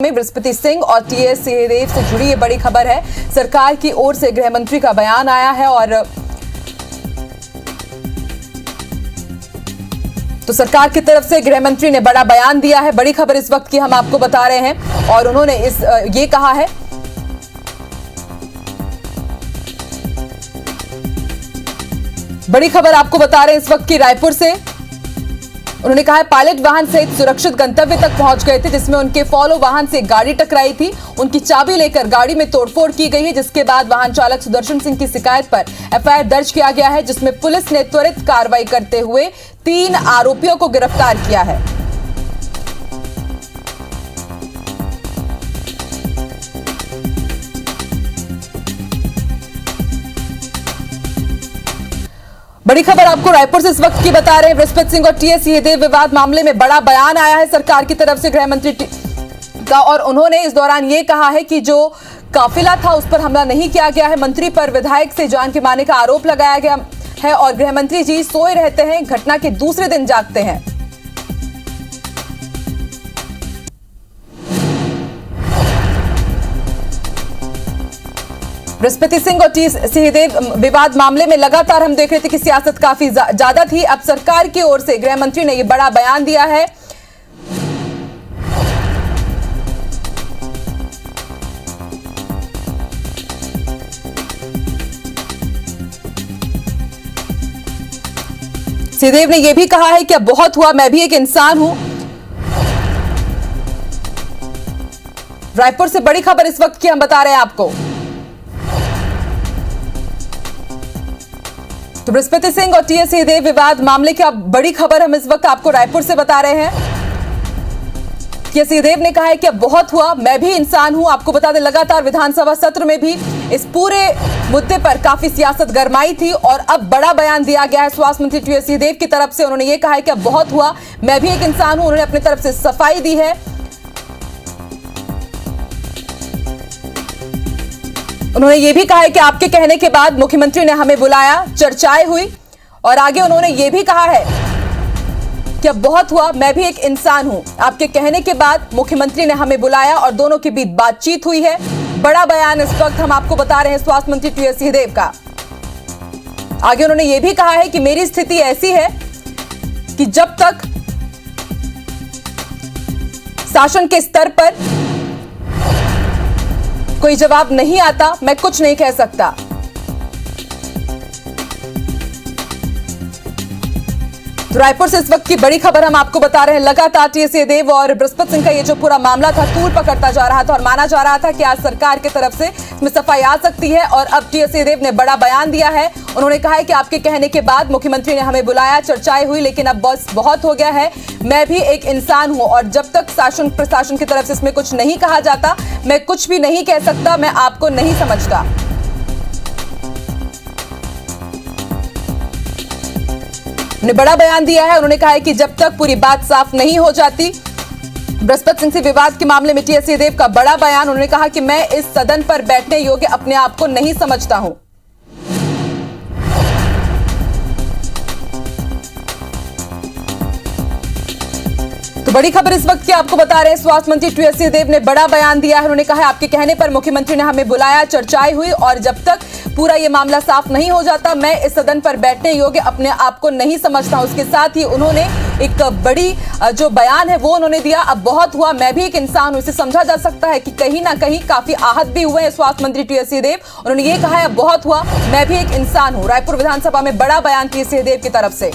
में बृहस्पति सिंह और टीएस सिंहदेव से जुड़ी ये बड़ी खबर है। सरकार की ओर से गृह मंत्री का बयान आया है और तो सरकार की तरफ से गृह मंत्री ने बड़ा बयान दिया है। बड़ी खबर इस वक्त की हम आपको बता रहे हैं और उन्होंने ये कहा है बड़ी खबर आपको बता रहे हैं इस वक्त की रायपुर से। उन्होंने कहा है पायलट वाहन सहित सुरक्षित गंतव्य तक पहुंच गए थे, जिसमें उनके फॉलो वाहन से गाड़ी टकराई थी। उनकी चाबी लेकर गाड़ी में तोड़फोड़ की गई है, जिसके बाद वाहन चालक सुदर्शन सिंह की शिकायत पर एफआईआर दर्ज किया गया है, जिसमें पुलिस ने त्वरित कार्रवाई करते हुए 3 आरोपियों को गिरफ्तार किया है। बड़ी खबर आपको रायपुर से इस वक्त की बता रहे हैं। बृहस्पति सिंह और टीएस सिंहदेव विवाद मामले में बड़ा बयान आया है सरकार की तरफ से गृह मंत्री का, और उन्होंने इस दौरान ये कहा है कि जो काफिला था उस पर हमला नहीं किया गया है। मंत्री पर विधायक से जान के मारने का आरोप लगाया गया है और गृह मंत्री जी सोए रहते हैं, घटना के दूसरे दिन जागते हैं। बृहस्पति सिंह और टी सिंहदेव विवाद मामले में लगातार हम देख रहे थे कि सियासत काफी ज्यादा थी। अब सरकार की ओर से गृह मंत्री ने यह बड़ा बयान दिया है। सिंहदेव ने यह भी कहा है कि अब बहुत हुआ, मैं भी एक इंसान हूं। रायपुर से बड़ी खबर इस वक्त की हम बता रहे हैं आपको। तो बृहस्पति सिंह और टीएस सिंहदेव विवाद मामले की बड़ी खबर हम इस वक्त आपको रायपुर से बता रहे हैं। टीएस सिंहदेव ने कहा है कि अब बहुत हुआ, मैं भी इंसान हूं। आपको बता दें लगातार विधानसभा सत्र में भी इस पूरे मुद्दे पर काफी सियासत गरमाई थी और अब बड़ा बयान दिया गया है स्वास्थ्य मंत्री टीएस सिंहदेव की तरफ से। उन्होंने ये कहा है कि अब बहुत हुआ, मैं भी एक इंसान हूं। उन्होंने अपनी तरफ से सफाई दी है। उन्होंने ये भी कहा है कि आपके कहने के बाद मुख्यमंत्री ने हमें बुलाया, चर्चाएं हुई और आगे उन्होंने ये भी कहा है कि अब बहुत हुआ, मैं भी एक इंसान हूं। आपके कहने के बाद मुख्यमंत्री ने हमें बुलाया और दोनों के बीच बातचीत हुई है। बड़ा बयान इस वक्त हम आपको बता रहे हैं स्वास्थ्य मंत्री टीएस सिंहदेव का। आगे उन्होंने ये भी कहा है कि मेरी स्थिति ऐसी है कि जब तक शासन के स्तर पर कोई जवाब नहीं आता, मैं कुछ नहीं कह सकता। तो रायपुर से इस वक्त की बड़ी खबर हम आपको बता रहे हैं। लगातार टीएस सिंहदेव और बृहस्पति सिंह का ये जो पूरा मामला था तूल पकड़ता जा रहा था और माना जा रहा था कि आज सरकार की तरफ से इसमें सफाई आ सकती है और अब टीएस सिंहदेव ने बड़ा बयान दिया है। उन्होंने कहा है कि आपके कहने के बाद मुख्यमंत्री ने हमें बुलाया, चर्चाएं हुई, लेकिन अब बस बहुत हो गया है, मैं भी एक इंसान हूं और जब तक शासन प्रशासन की तरफ से इसमें कुछ नहीं कहा जाता, मैं कुछ भी नहीं कह सकता, मैं आपको नहीं समझता। उन्होंने बड़ा बयान दिया है। उन्होंने कहा है कि जब तक पूरी बात साफ नहीं हो जाती, बृहस्पति सिंह से विवाद के मामले में टीएस सिंहदेव का बड़ा बयान। उन्होंने कहा कि मैं इस सदन पर बैठने योग्य अपने आप को नहीं समझता हूं। तो बड़ी खबर इस वक्त की आपको बता रहे हैं स्वास्थ्य मंत्री टीएस सिंहदेव ने बड़ा बयान दिया है। उन्होंने कहा है आपके कहने पर मुख्यमंत्री ने हमें बुलाया, चर्चाएं हुई और जब तक पूरा ये मामला साफ नहीं हो जाता, मैं इस सदन पर बैठने योग्य अपने आप को नहीं समझता। उसके साथ ही उन्होंने एक बड़ी जो बयान है वो उन्होंने दिया, अब बहुत हुआ, मैं भी एक इंसान हूं। इसे समझा जा सकता है कि कहीं ना कहीं काफी आहत भी हुए हैं स्वास्थ्य मंत्री टीएस सिंहदेव। उन्होंने ये कहा है अब बहुत हुआ, मैं भी एक इंसान हूं। रायपुर विधानसभा में बड़ा बयान टीएस सिंहदेव की तरफ से।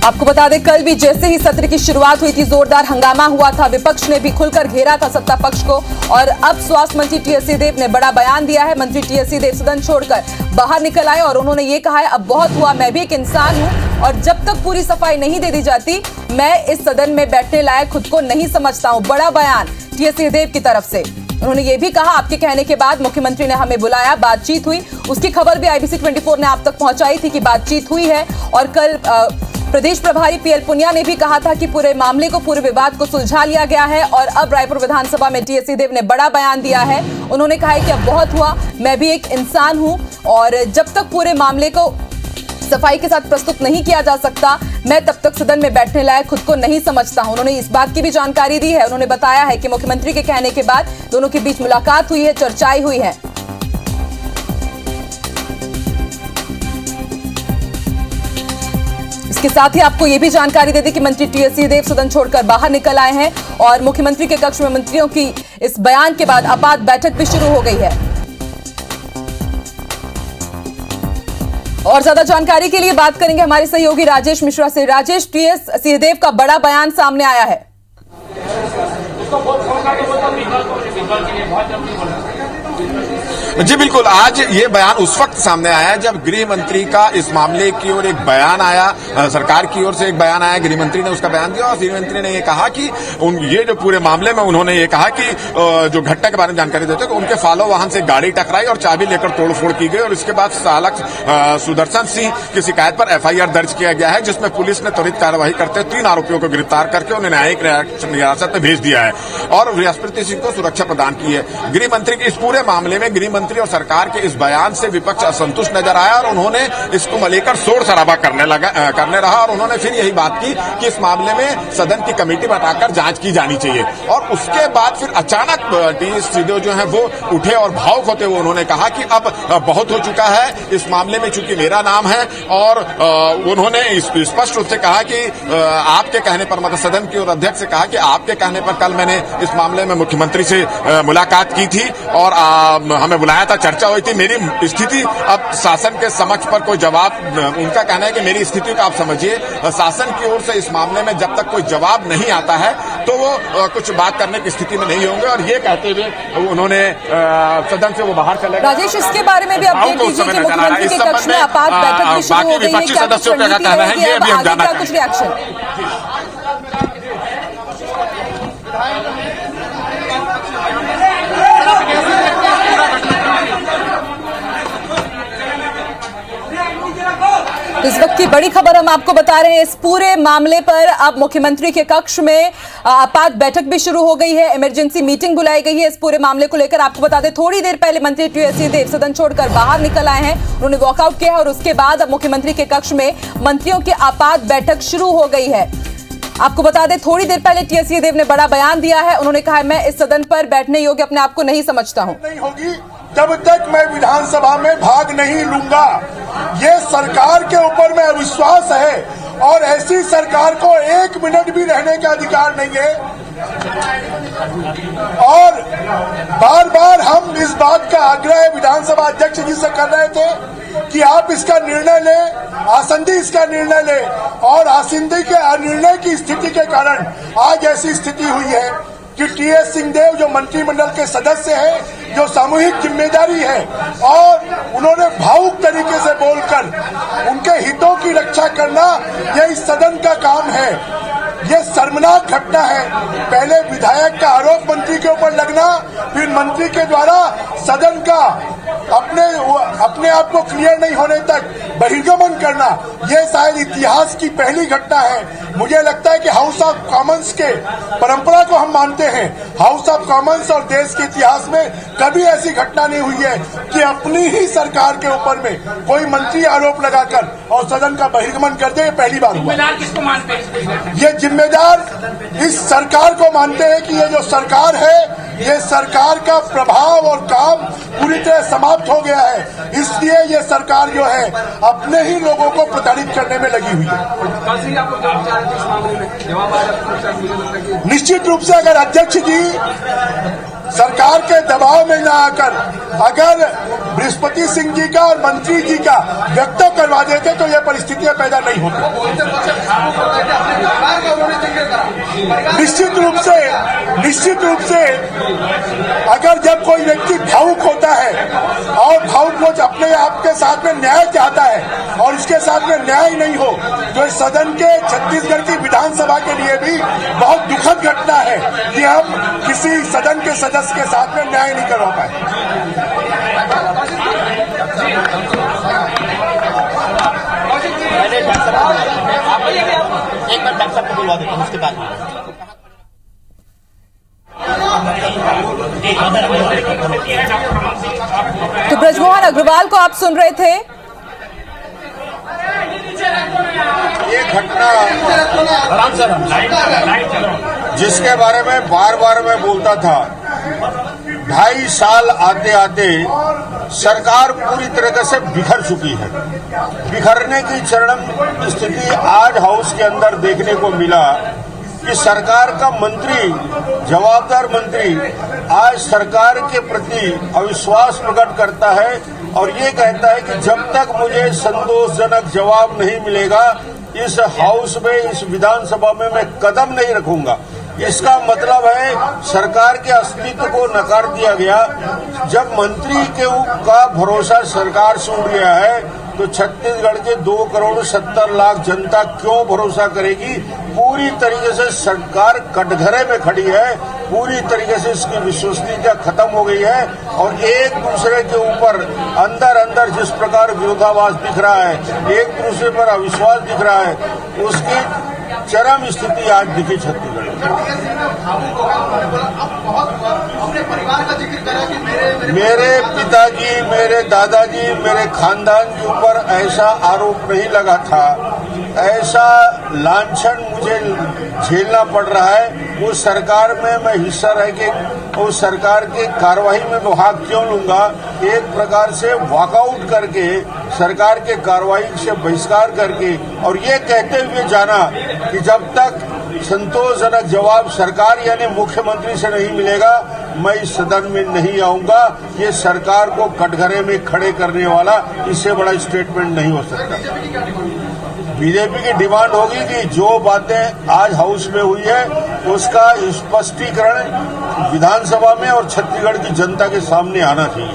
आपको बता दें कल भी जैसे ही सत्र की शुरुआत हुई थी जोरदार हंगामा हुआ था, विपक्ष ने भी खुलकर घेरा था सत्ता पक्ष को और अब स्वास्थ्य मंत्री टीएस सिंहदेव ने बड़ा बयान दिया है। मंत्री टीएस सिंहदेव सदन छोड़कर बाहर निकल आए और उन्होंने ये कहा है अब बहुत हुआ, मैं भी एक इंसान हूं और जब तक पूरी सफाई नहीं दे दी जाती, मैं इस सदन में बैठने लायक खुद को नहीं समझता हूं। बड़ा बयान टीएस सिंहदेव की तरफ से। उन्होंने ये भी कहा आपके कहने के बाद मुख्यमंत्री ने हमें बुलाया, बातचीत हुई। उसकी खबर भी आईबीसी 24 ने आप तक पहुंचाई थी कि बातचीत हुई है और कल प्रदेश प्रभारी पीएल पुनिया ने भी कहा था कि पूरे मामले को, पूरे विवाद को सुलझा लिया गया है और अब रायपुर विधानसभा में टीएस सिंहदेव ने बड़ा बयान दिया है। उन्होंने कहा है कि अब बहुत हुआ, मैं भी एक इंसान हूं और जब तक पूरे मामले को सफाई के साथ प्रस्तुत नहीं किया जा सकता। मैं तब तक सदन में बैठने लायक खुद को नहीं समझता हूं। उन्होंने इस बात की भी जानकारी दी है। उन्होंने बताया है कि मुख्यमंत्री के कहने के बाद दोनों के बीच मुलाकात हुई है, चर्चाएं हुई है। इसके साथ ही आपको यह भी जानकारी दे दी कि मंत्री टीएस सिंहदेव सदन छोड़कर बाहर निकल आए हैं और मुख्यमंत्री के कक्ष में मंत्रियों की इस बयान के बाद आपात बैठक भी शुरू हो गई है। और ज्यादा जानकारी के लिए बात करेंगे हमारे सहयोगी राजेश मिश्रा से। राजेश, टीएस सिंहदेव का बड़ा बयान सामने आया है। जी बिल्कुल, आज ये बयान उस वक्त सामने आया है जब गृह मंत्री का इस मामले की ओर एक बयान आया, सरकार की ओर से एक बयान आया, गृह मंत्री ने उसका बयान दिया और गृह मंत्री ने ये कहा कि ये जो पूरे मामले में उन्होंने ये कहा कि जो घटना के बारे में जानकारी देते हैं तो उनके फॉलो वाहन से गाड़ी टकराई और चाबी लेकर तोड़फोड़ की गई और इसके बाद चालक सुदर्शन सिंह की शिकायत पर एफआईआर दर्ज किया गया है, जिसमें पुलिस ने त्वरित कार्रवाई करते 3 आरोपियों को गिरफ्तार करके उन्हें न्यायिक हिरासत में भेज दिया है और बृहस्पति सिंह को सुरक्षा प्रदान की है। गृह मंत्री के इस पूरे मामले में गृह मंत्री और सरकार के इस बयान से विपक्ष असंतुष्ट नजर आया और उन्होंने इसको लेकर शोर शराबा करने रहा और उन्होंने फिर यही बात की कि इस मामले में सदन की कमेटी बैठाकर जांच की जानी चाहिए। और उसके बाद फिर अचानक टीएस सिंहदेव जो है वो उठे और भावुक होते हुए उन्होंने कहा कि अब बहुत हो चुका है इस मामले में, चूंकि मेरा नाम है और उन्होंने स्पष्ट रूप से कहा कि आपके कहने पर, मतलब सदन की ओर अध्यक्ष से कहा कि आपके कहने पर कल मैंने इस मामले में मुख्यमंत्री से मुलाकात की थी और हमें बुलाया था, चर्चा हुई थी। मेरी स्थिति अब शासन के समक्ष पर कोई जवाब, उनका कहना है कि मेरी स्थिति को आप समझिए, शासन की ओर से इस मामले में जब तक कोई जवाब नहीं आता है तो वो कुछ बात करने की स्थिति में नहीं होंगे और ये कहते हुए उन्होंने सदन से वो बाहर चले गए। राजेश, इसके बारे में भी अपडेट दीजिए कि मुख्यमंत्री के कक्ष में आपात बैठक भी शुरू हो गई है, क्या सदस्यों का कहना है ये भी हम जानना चाहेंगे। कुछ रिएक्शन? इस वक्त की बड़ी खबर हम आपको बता रहे हैं। इस पूरे मामले पर अब मुख्यमंत्री के कक्ष में आपात बैठक भी शुरू हो गई है, इमरजेंसी मीटिंग बुलाई गई है इस पूरे मामले को लेकर। आपको बता दें, थोड़ी देर पहले मंत्री टीएस सिंहदेव सदन छोड़कर बाहर निकल आए हैं, उन्होंने वॉकआउट किया है और उसके बाद अब मुख्यमंत्री के कक्ष में मंत्रियों की आपात बैठक शुरू हो गई है। आपको बता दें, थोड़ी देर पहले टीएस सिंहदेव ने बड़ा बयान दिया है। उन्होंने कहा है, मैं इस सदन पर बैठने योग्य अपने आप को नहीं समझता हूं। नहीं होगी तब तक मैं विधानसभा में भाग नहीं लूंगा। ये सरकार के ऊपर में अविश्वास है और ऐसी सरकार को 1 मिनट भी रहने का अधिकार नहीं है। और बार बार हम इस बात का आग्रह विधानसभा अध्यक्ष जी से कर रहे थे कि आप इसका निर्णय लें, आसंदी इसका निर्णय लें और आसंदी के अनिर्णय की स्थिति के कारण आज ऐसी स्थिति हुई है कि टीएस सिंहदेव जो मंत्रिमंडल के सदस्य हैं, जो सामूहिक जिम्मेदारी है और उन्होंने भावुक तरीके से बोलकर उनके हितों की रक्षा करना यह इस सदन का काम है। ये शर्मनाक घटना है। पहले विधायक का आरोप मंत्री के ऊपर लगना, फिर मंत्री के द्वारा सदन का अपने आप को क्लियर नहीं होने तक बहिर्गमन करना, ये शायद इतिहास की पहली घटना है। मुझे लगता है कि हाउस ऑफ कॉमन्स के परंपरा को हम मानते हैं। हाउस ऑफ कॉमन्स और देश के इतिहास में कभी ऐसी घटना नहीं हुई है कि अपनी ही सरकार के ऊपर में कोई मंत्री आरोप लगाकर और सदन का बहिर्गमन कर दे। पहली बार हुआ। किसको मानते हैं? ये जिम्मेदार इस सरकार को मानते हैं कि ये जो सरकार है, ये सरकार का प्रभाव और काम पूरी तरह समाप्त हो गया है। इसलिए ये सरकार जो है अपने ही लोगों को प्रताड़ित करने में लगी हुई है। निश्चित रूप से अगर अध्यक्ष जी सरकार के दबाव में न आकर अगर बृहस्पति सिंह जी का और मंत्री जी का व्यक्तव्य करवा देते तो ये परिस्थितियां पैदा नहीं होती। निश्चित रूप से अगर जब कोई व्यक्ति भावुक होता है और भावुक हो अपने आप के साथ में न्याय चाहता है और उसके साथ में न्याय नहीं हो, तो इस सदन के छत्तीसगढ़ की विधानसभा के लिए भी बहुत दुखद घटना है कि हम किसी सदन के सदस्य के साथ में न्याय नहीं करवा पाए। एक बार डॉक्टर साहब को बुलवा देता हूं, उसके बाद तो ब्रजमोहन अग्रवाल को आप सुन रहे थे। ये घटना जिसके बारे में बार बार मैं बोलता था, 2.5 साल आते आते सरकार पूरी तरीके से बिखर चुकी है। बिखरने की चरम स्थिति आज हाउस के अंदर देखने को मिला कि सरकार का मंत्री, जवाबदार मंत्री आज सरकार के प्रति अविश्वास प्रकट करता है और ये कहता है कि जब तक मुझे संतोषजनक जवाब नहीं मिलेगा इस हाउस में, इस विधानसभा में मैं कदम नहीं रखूंगा। इसका मतलब है सरकार के अस्तित्व को नकार दिया गया। जब मंत्री का भरोसा सरकार से उठ गया है तो छत्तीसगढ़ के 2,70,00,000 जनता क्यों भरोसा करेगी। पूरी तरीके से सरकार कटघरे में खड़ी है, पूरी तरीके से इसकी विश्वसनीयता खत्म हो गई है और एक दूसरे के ऊपर अंदर अंदर जिस प्रकार विरोधाभास दिख रहा है, एक दूसरे पर अविश्वास दिख रहा है, उसकी चरम स्थिति आज दिखी छत्तीसगढ़ में। मेरे पिताजी, मेरे दादाजी, मेरे खानदान के ऊपर ऐसा आरोप नहीं लगा था, ऐसा लांछन मुझे झेलना पड़ रहा है। उस सरकार में मैं हिस्सा रह के उस सरकार की कार्रवाई में भाग क्यों लूंगा। एक प्रकार से वॉकआउट करके सरकार के कार्रवाई से बहिष्कार करके और ये कहते हुए जाना कि जब तक संतोषजनक जवाब सरकार यानी मुख्यमंत्री से नहीं मिलेगा मैं इस सदन में नहीं आऊंगा। ये सरकार को कटघरे में खड़े करने वाला इससे बड़ा स्टेटमेंट नहीं हो सकता। बीजेपी की डिमांड होगी कि जो बातें आज हाउस में हुई है उसका स्पष्टीकरण विधानसभा में और छत्तीसगढ़ की जनता के सामने आना चाहिए।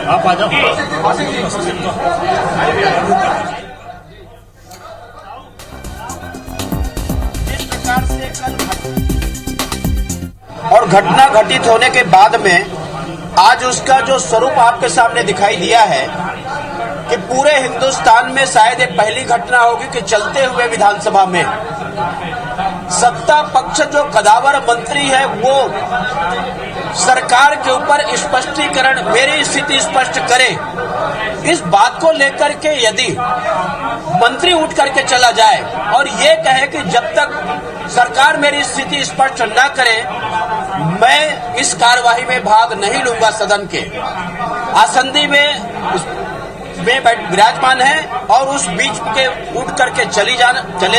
आप आ जाओ। और घटना घटित होने के बाद में आज उसका जो स्वरूप आपके सामने दिखाई दिया है कि पूरे हिंदुस्तान में शायद ये पहली घटना होगी कि चलते हुए विधानसभा में सत्ता पक्ष जो कदावर मंत्री है वो सरकार के ऊपर स्पष्टीकरण, मेरी स्थिति स्पष्ट करे। इस बात को लेकर के यदि मंत्री उठ करके चला जाए और ये कहे कि जब तक सरकार मेरी स्थिति स्पष्ट न करे मैं इस कार्यवाही में भाग नहीं लूंगा, सदन के आसंदी में विराजमान है और उस बीच के उठ करके चले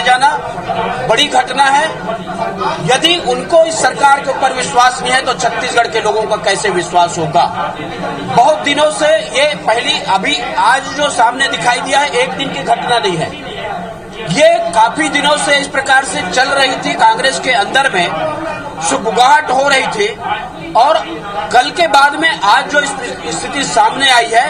जाना बड़ी घटना है। यदि उनको इस सरकार के ऊपर विश्वास नहीं है तो छत्तीसगढ़ के लोगों का कैसे विश्वास होगा। बहुत दिनों से ये पहली, अभी आज जो सामने दिखाई दिया है एक दिन की घटना नहीं है, ये काफी दिनों से इस प्रकार से चल रही थी। कांग्रेस के अंदर में सुगबुगाहट हो रही थी और कल के बाद में आज जो स्थिति सामने आई है,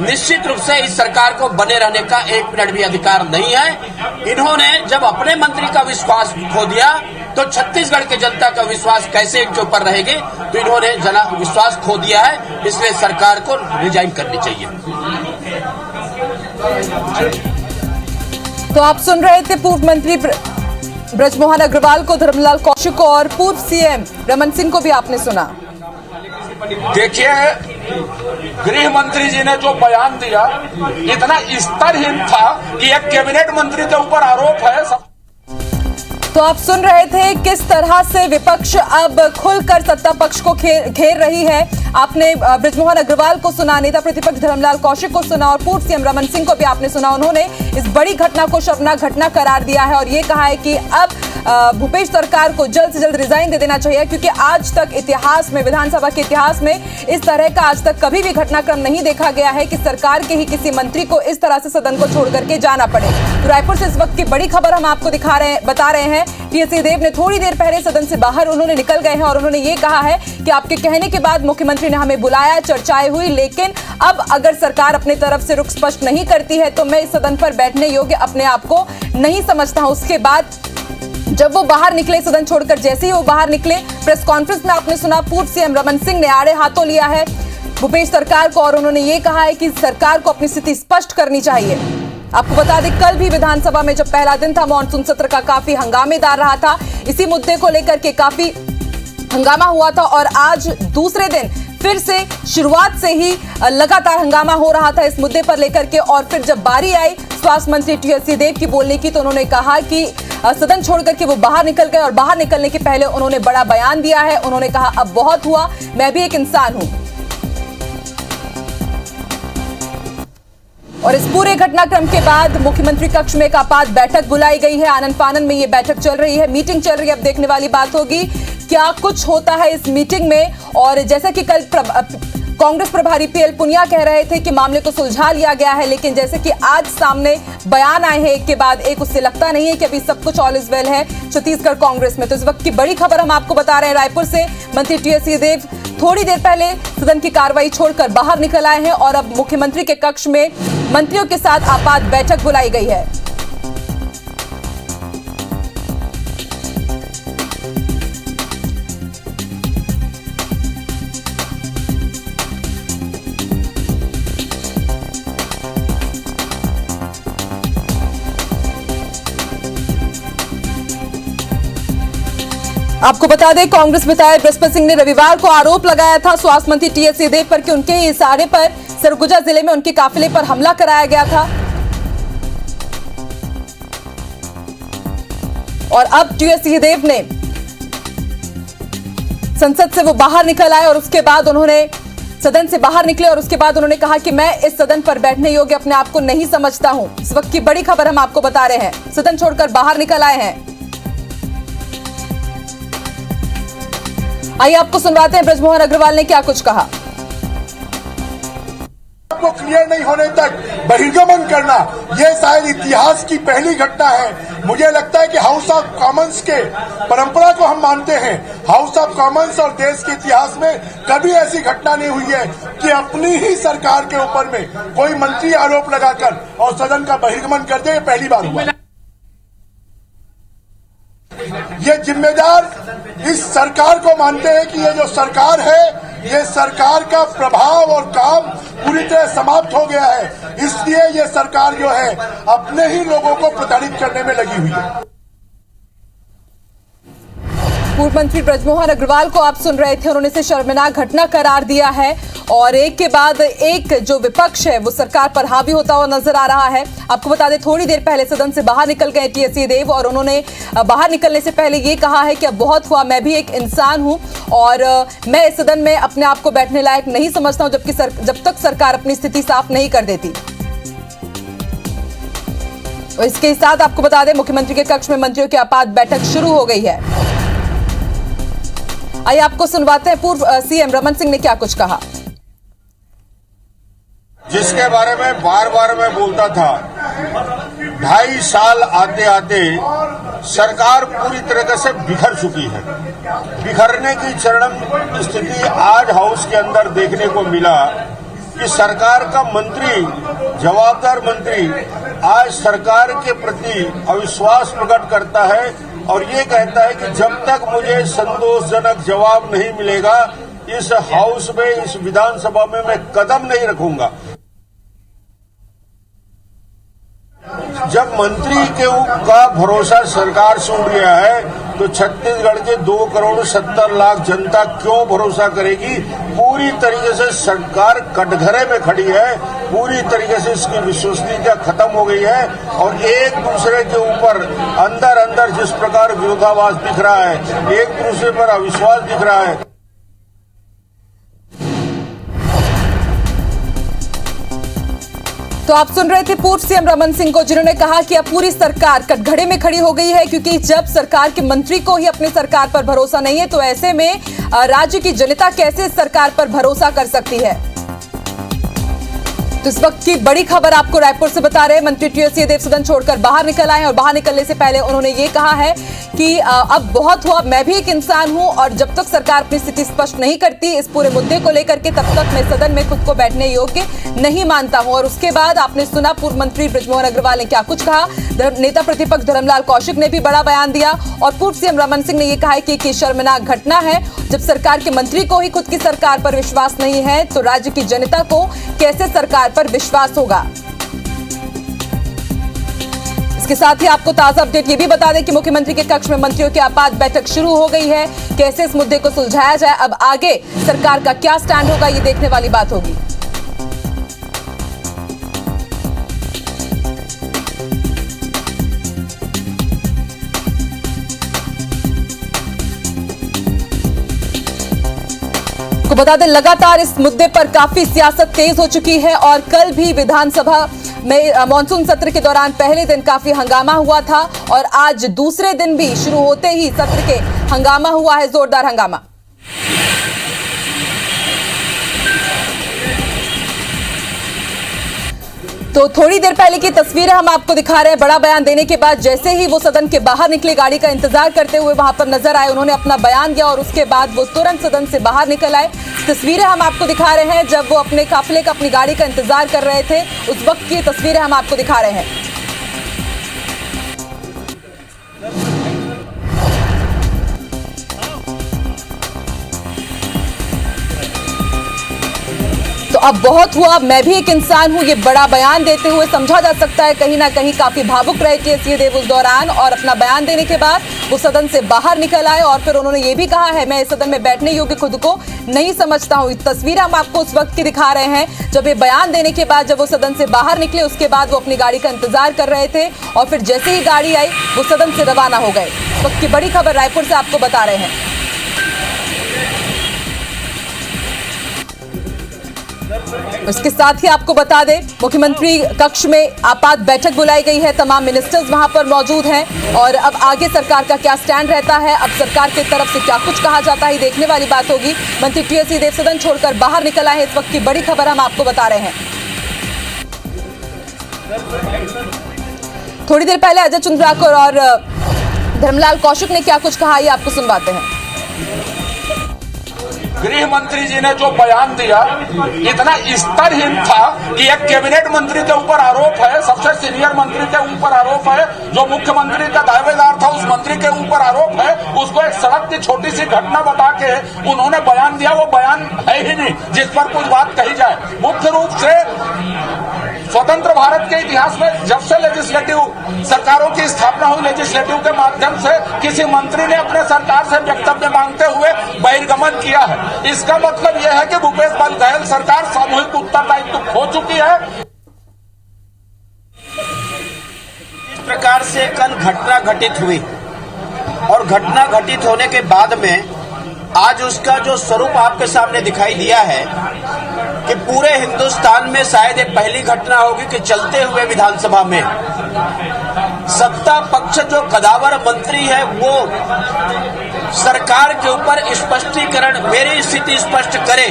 निश्चित रूप से इस सरकार को बने रहने का 1 मिनट भी अधिकार नहीं है। इन्होंने जब अपने मंत्री का विश्वास खो दिया तो छत्तीसगढ़ के जनता का विश्वास कैसे इनके ऊपर रहेगी। तो इन्होंने विश्वास खो दिया है, इसलिए सरकार को रिजाइन करनी चाहिए। तो आप सुन रहे थे पूर्व मंत्री बृजमोहन अग्रवाल को, धर्मलाल कौशिक को और पूर्व सीएम रमन सिंह को भी आपने सुना। देखिए, गृह मंत्री जी ने जो बयान दिया इतना स्तरहीन था कि एक कैबिनेट मंत्री के ऊपर आरोप है। तो आप सुन रहे थे किस तरह से विपक्ष अब खुलकर सत्ता पक्ष को घेर रही है। आपने बृजमोहन अग्रवाल को सुना, नेता प्रतिपक्ष धर्मलाल कौशिक को सुना और पूर्व सीएम रमन सिंह को भी आपने सुना। उन्होंने इस बड़ी घटना को शर्मनाक घटना करार दिया है और ये कहा है कि अब भूपेश सरकार को जल्द से जल्द रिजाइन दे देना चाहिए, क्योंकि आज तक इतिहास में, विधानसभा के इतिहास में इस तरह का आज तक कभी भी घटनाक्रम नहीं देखा गया है कि सरकार के ही किसी मंत्री को इस तरह से सदन को छोड़ करके जाना पड़े। तो रायपुर से इस वक्त की बड़ी खबर हम आपको बता रहे हैं। टीएस सिंहदेव ने थोड़ी देर पहले सदन से बाहर उन्होंने निकल गए हैं और उन्होंने ये कहा है कि आपके कहने के बाद मुख्यमंत्री ने हमें बुलाया, चर्चाएं हुई, लेकिन अब अगर सरकार अपनी तरफ से रुख स्पष्ट नहीं करती है तो मैं इस सदन पर बैठने योग्य अपने आप को नहीं समझता हूं। उसके बाद जब वो बाहर निकले सदन छोड़कर, जैसे ही वो बाहर निकले, प्रेस कॉन्फ्रेंस में आपने सुना पूर्व सीएम रमन सिंह ने आड़े हाथों लिया है भूपेश सरकार को और उन्होंने ये कहा है कि सरकार को अपनी स्थिति स्पष्ट करनी चाहिए। आपको बता दें, कल भी विधानसभा में जब पहला दिन था मॉनसून सत्र का, काफी हंगामेदार रहा था। इसी मुद्दे को लेकर के काफी हंगामा हुआ था और आज दूसरे दिन फिर से शुरुआत से ही लगातार हंगामा हो रहा था इस मुद्दे पर लेकर के। और फिर जब बारी आई स्वास्थ्य मंत्री टीएस सिंहदेव की बोलने की, तो उन्होंने कहा कि सदन छोड़कर के वो बाहर निकल गए और बाहर निकलने के पहले उन्होंने बड़ा बयान दिया है। उन्होंने कहा अब बहुत हुआ, मैं भी एक इंसान हूं। और इस पूरे घटनाक्रम के बाद मुख्यमंत्री कक्ष में एक आपात बैठक बुलाई गई है। आनन फानन में ये बैठक चल रही है, मीटिंग चल रही है। अब देखने वाली बात होगी क्या कुछ होता है इस मीटिंग में। और जैसा कि कल कांग्रेस प्रभारी पीएल पुनिया कह रहे थे कि मामले को सुलझा लिया गया है, लेकिन जैसे कि आज सामने बयान आए हैं एक के बाद एक, उससे लगता नहीं है कि अभी सब कुछ ऑल इज वेल है छत्तीसगढ़ कांग्रेस में। तो इस वक्त की बड़ी खबर हम आपको बता रहे हैं रायपुर से। मंत्री टीएस सिंहदेव थोड़ी देर पहले सदन की कार्रवाई छोड़कर बाहर निकल आए हैं और अब मुख्यमंत्री के कक्ष में मंत्रियों के साथ आपात बैठक बुलाई गई है। आपको बता दें, कांग्रेस विधायक बृहस्पति सिंह ने रविवार को आरोप लगाया था स्वास्थ्य मंत्री टीएस सिंहदेव पर कि उनके इशारे पर सरगुजा जिले में उनके काफिले पर हमला कराया गया था। और अब टीएस सिंहदेव ने संसद से वो बाहर निकल आए और उसके बाद उन्होंने सदन से बाहर निकले और उसके बाद उन्होंने कहा कि मैं इस सदन पर बैठने योग्य अपने आप को नहीं समझता हूं। इस वक्त की बड़ी खबर हम आपको बता रहे हैं, सदन छोड़कर बाहर निकल आए हैं। आइए आपको सुनवाते हैं ब्रजमोहन अग्रवाल ने क्या कुछ कहा। आपको क्लियर नहीं होने तक बहिर्गमन करना, ये शायद इतिहास की पहली घटना है। मुझे लगता है कि हाउस ऑफ कॉमन्स के परंपरा को हम मानते हैं। हाउस ऑफ कॉमन्स और देश के इतिहास में कभी ऐसी घटना नहीं हुई है कि अपनी ही सरकार के ऊपर में कोई मंत्री आरोप लगाकर और सदन का बहिर्गमन कर दे। पहली बार हुआ। ये जिम्मेदार इस सरकार को मानते हैं कि ये जो सरकार है, ये सरकार का प्रभाव और काम पूरी तरह समाप्त हो गया है। इसलिए ये सरकार जो है अपने ही लोगों को प्रताड़ित करने में लगी हुई है। पूर्व मंत्री ब्रजमोहन अग्रवाल को आप सुन रहे थे, उन्होंने इसे शर्मनाक घटना करार दिया है और एक के बाद एक जो विपक्ष है वो सरकार पर हावी होता हुआ नजर आ रहा है। आपको बता दें, थोड़ी देर पहले सदन से बाहर निकल गए टीएस सिंहदेव और उन्होंने बाहर निकलने से पहले ये कहा है कि अब बहुत हुआ, मैं भी एक इंसान हूं और मैं इस सदन में अपने आप को बैठने लायक नहीं समझता हूं जब तक सरकार अपनी स्थिति साफ नहीं कर देती। और इसके साथ आपको बता दें, मुख्यमंत्री के कक्ष में मंत्रियों की आपात बैठक शुरू हो गई है। आइए आपको सुनवाते हैं पूर्व सीएम रमन सिंह ने क्या कुछ कहा। जिसके बारे में बार बार मैं बोलता था, 2.5 साल आते आते सरकार पूरी तरह से बिखर चुकी है। बिखरने की चरम स्थिति आज हाउस के अंदर देखने को मिला कि सरकार का मंत्री, जवाबदार मंत्री आज सरकार के प्रति अविश्वास प्रकट करता है और ये कहता है कि जब तक मुझे संतोषजनक जवाब नहीं मिलेगा इस हाउस में, इस विधानसभा में मैं कदम नहीं रखूंगा। जब मंत्री का भरोसा सरकार से उड़ गया है तो छत्तीसगढ़ के 2,70,00,000 जनता क्यों भरोसा करेगी। पूरी तरीके से सरकार कटघरे में खड़ी है, पूरी तरीके से इसकी विश्वसनीयता खत्म हो गई है और एक दूसरे के ऊपर अंदर अंदर जिस प्रकार विरोधाभास दिख रहा है, एक दूसरे पर अविश्वास दिख रहा है। तो आप सुन रहे थे पूर्व सीएम रमन सिंह को, जिन्होंने कहा कि अब पूरी सरकार कटघरे में खड़ी हो गई है, क्योंकि जब सरकार के मंत्री को ही अपनी सरकार पर भरोसा नहीं है तो ऐसे में राज्य की जनता कैसे सरकार पर भरोसा कर सकती है। तो इस वक्त की बड़ी खबर आपको रायपुर से बता रहे हैं, मंत्री टीएस सिंहदेव सदन छोड़कर बाहर निकल आए और बाहर निकलने से पहले उन्होंने ये कहा है कि अब बहुत हुआ, मैं भी एक इंसान हूं और जब तक सरकार अपनी स्थिति स्पष्ट नहीं करती इस पूरे मुद्दे को लेकर के, तब तक मैं सदन में खुद को बैठने योग्य नहीं मानता हूं। और उसके बाद आपने सुना पूर्व मंत्री ब्रजमोहन अग्रवाल ने क्या कुछ कहा। नेता प्रतिपक्ष धर्मलाल कौशिक ने भी बड़ा बयान दिया और पूर्व सीएम रमन सिंह ने यह कहा कि ये शर्मनाक घटना है। जब सरकार के मंत्री को ही खुद की सरकार पर विश्वास नहीं है तो राज्य की जनता को कैसे सरकार पर विश्वास होगा। इसके साथ ही आपको ताजा अपडेट ये भी बता दें कि मुख्यमंत्री के कक्ष में मंत्रियों की आपात बैठक शुरू हो गई है। कैसे इस मुद्दे को सुलझाया जाए, अब आगे सरकार का क्या स्टैंड होगा, ये देखने वाली बात होगी। को बता दें, लगातार इस मुद्दे पर काफी सियासत तेज हो चुकी है और कल भी विधानसभा में मॉनसून सत्र के दौरान पहले दिन काफी हंगामा हुआ था और आज दूसरे दिन भी शुरू होते ही सत्र के हंगामा हुआ है, जोरदार हंगामा। तो थोड़ी देर पहले की तस्वीरें हम आपको दिखा रहे हैं। बड़ा बयान देने के बाद जैसे ही वो सदन के बाहर निकले, गाड़ी का इंतजार करते हुए वहां पर नजर आए, उन्होंने अपना बयान दिया और उसके बाद वो तुरंत सदन से बाहर निकल आए। तस्वीरें हम आपको दिखा रहे हैं जब वो अपने काफिले का, अपनी गाड़ी का इंतजार कर रहे थे, उस वक्त की तस्वीरें हम आपको दिखा रहे हैं। तो अब बहुत हुआ, मैं भी एक इंसान हूं, ये बड़ा बयान देते हुए समझा जा सकता है कहीं ना कहीं काफी भावुक रहे टीएस सिंहदेव उस दौरान, और अपना बयान देने के बाद वो सदन से बाहर निकल आए और फिर उन्होंने ये भी कहा है, मैं इस सदन में बैठने योग्य खुद को नहीं समझता हूं। तस्वीर हम आपको उस वक्त की दिखा रहे हैं जब ये बयान देने के बाद जब वो सदन से बाहर निकले, उसके बाद वो अपनी गाड़ी का इंतजार कर रहे थे और फिर जैसे ही गाड़ी आई वो सदन से रवाना हो गए। इस वक्त की बड़ी खबर रायपुर से आपको बता रहे हैं। इसके साथ ही आपको बता दें, मुख्यमंत्री कक्ष में आपात बैठक बुलाई गई है, तमाम मिनिस्टर्स वहां पर मौजूद हैं और अब आगे सरकार का क्या स्टैंड रहता है, अब सरकार की तरफ से क्या कुछ कहा जाता है, देखने वाली बात होगी। मंत्री टीएस सिंहदेव सदन छोड़कर बाहर निकल आए हैं, इस वक्त की बड़ी खबर हम आपको बता रहे हैं। थोड़ी देर पहले अजय चंद्राकर और धर्मलाल कौशिक ने क्या कुछ कहा, ये आपको सुनवाते हैं। गृह मंत्री जी ने जो बयान दिया इतना स्तरहीन था कि एक कैबिनेट मंत्री के ऊपर आरोप है, सबसे सीनियर मंत्री के ऊपर आरोप है, जो मुख्यमंत्री का दावेदार था उस मंत्री के ऊपर आरोप है, उसको एक सड़क की छोटी सी घटना बता के उन्होंने बयान दिया। वो बयान है ही नहीं जिस पर कुछ बात कही जाए। मुख्य रूप से स्वतंत्र भारत के इतिहास में जब से लेजिस्लेटिव सरकारों की स्थापना हुई, लेजिस्लेटिव के माध्यम से किसी मंत्री ने अपने सरकार से वक्तव्य मांगते हुए बहिर्गमन किया है। इसका मतलब यह है कि भूपेश बघेल सरकार सामूहिक उत्तरदायित्व खो चुकी है। इस प्रकार से कल घटना घटित हुई और घटना घटित होने के बाद में आज उसका जो स्वरूप आपके सामने दिखाई दिया है कि पूरे हिंदुस्तान में शायद ये पहली घटना होगी कि चलते हुए विधानसभा में सत्ता पक्ष जो कदावर मंत्री है वो सरकार के ऊपर स्पष्टीकरण, मेरी स्थिति स्पष्ट करे,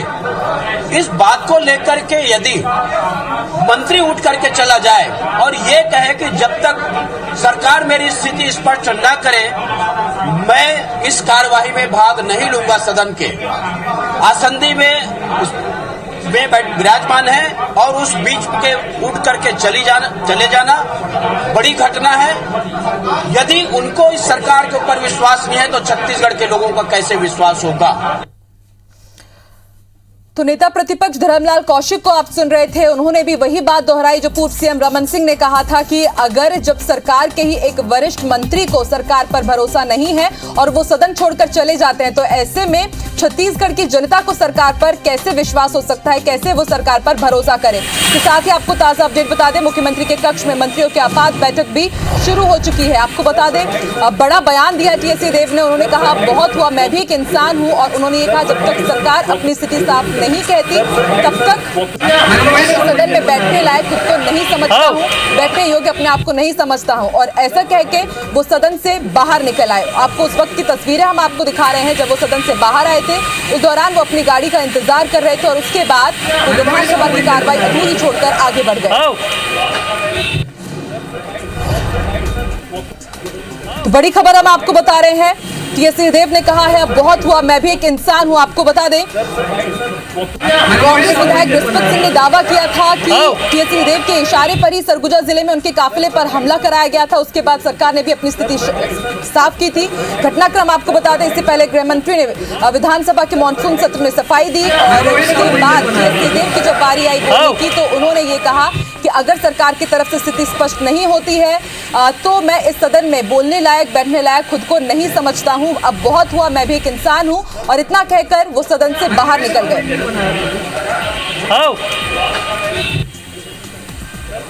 इस बात को लेकर के यदि मंत्री उठ करके चला जाए और ये कहे कि जब तक सरकार मेरी स्थिति स्पष्ट न करे मैं इस कार्यवाही में भाग नहीं लूंगा, सदन के आसंदी में विराजमान है और उस बीच के उठ करके चले जाना बड़ी घटना है। यदि उनको इस सरकार के ऊपर विश्वास नहीं है तो छत्तीसगढ़ के लोगों का कैसे विश्वास होगा। तो नेता प्रतिपक्ष धर्मलाल कौशिक को आप सुन रहे थे, उन्होंने भी वही बात दोहराई जो पूर्व सीएम रमन सिंह ने कहा था कि अगर जब सरकार के ही एक वरिष्ठ मंत्री को सरकार पर भरोसा नहीं है और वो सदन छोड़कर चले जाते हैं तो ऐसे में छत्तीसगढ़ की जनता को सरकार पर कैसे विश्वास हो सकता है, कैसे वो सरकार पर भरोसा करे। इसके साथ ही आपको ताजा अपडेट बता दें, मुख्यमंत्री के कक्ष में मंत्रियों की आपात बैठक भी शुरू हो चुकी है। आपको बता दें, बड़ा बयान दिया टीएस सिंहदेव ने, उन्होंने कहा बहुत हुआ, मैं भी एक इंसान हूं और उन्होंने ये कहा जब तक सरकार अपनी स्थिति साफ नहीं कहती तब तक सदन में बैठने लायक खुद को नहीं समझता हूं, बैठने योग्य अपने आप को नहीं समझता हूं, और ऐसा कह के वो सदन से बाहर निकल आए। आपको उस वक्त की तस्वीरें हम आपको दिखा रहे हैं जब वो सदन से बाहर आए थे, उस दौरान वो अपनी गाड़ी का इंतजार कर रहे थे और उसके बाद वो विधानसभा की कार्रवाई अधूरी छोड़कर आगे बढ़ गए। तो बड़ी खबर हम आपको बता रहे हैं, टीएस सिंहदेव ने कहा है अब बहुत हुआ, मैं भी एक इंसान हूं। आपको बता दें, कांग्रेस विधायक बृहस्पत सिंह ने दावा किया था कि टीएस सिंहदेव के इशारे पर ही सरगुजा जिले में उनके काफिले पर हमला कराया गया था। उसके बाद सरकार ने भी अपनी स्थिति साफ की थी। घटनाक्रम आपको बता दें, इससे पहले गृह मंत्री ने विधानसभा के मानसून सत्र में सफाई दी और उसके बाद टीएस सिंहदेव की जब बारी आई बोलने की तो उन्होंने ये कहा कि अगर सरकार की तरफ से स्थिति स्पष्ट नहीं होती है, तो मैं इस सदन में बोलने लायक, बैठने लायक खुद को नहीं समझता हूं। अब बहुत हुआ, मैं भी एक इंसान हूं। और इतना कहकर वो सदन से बाहर निकल गए।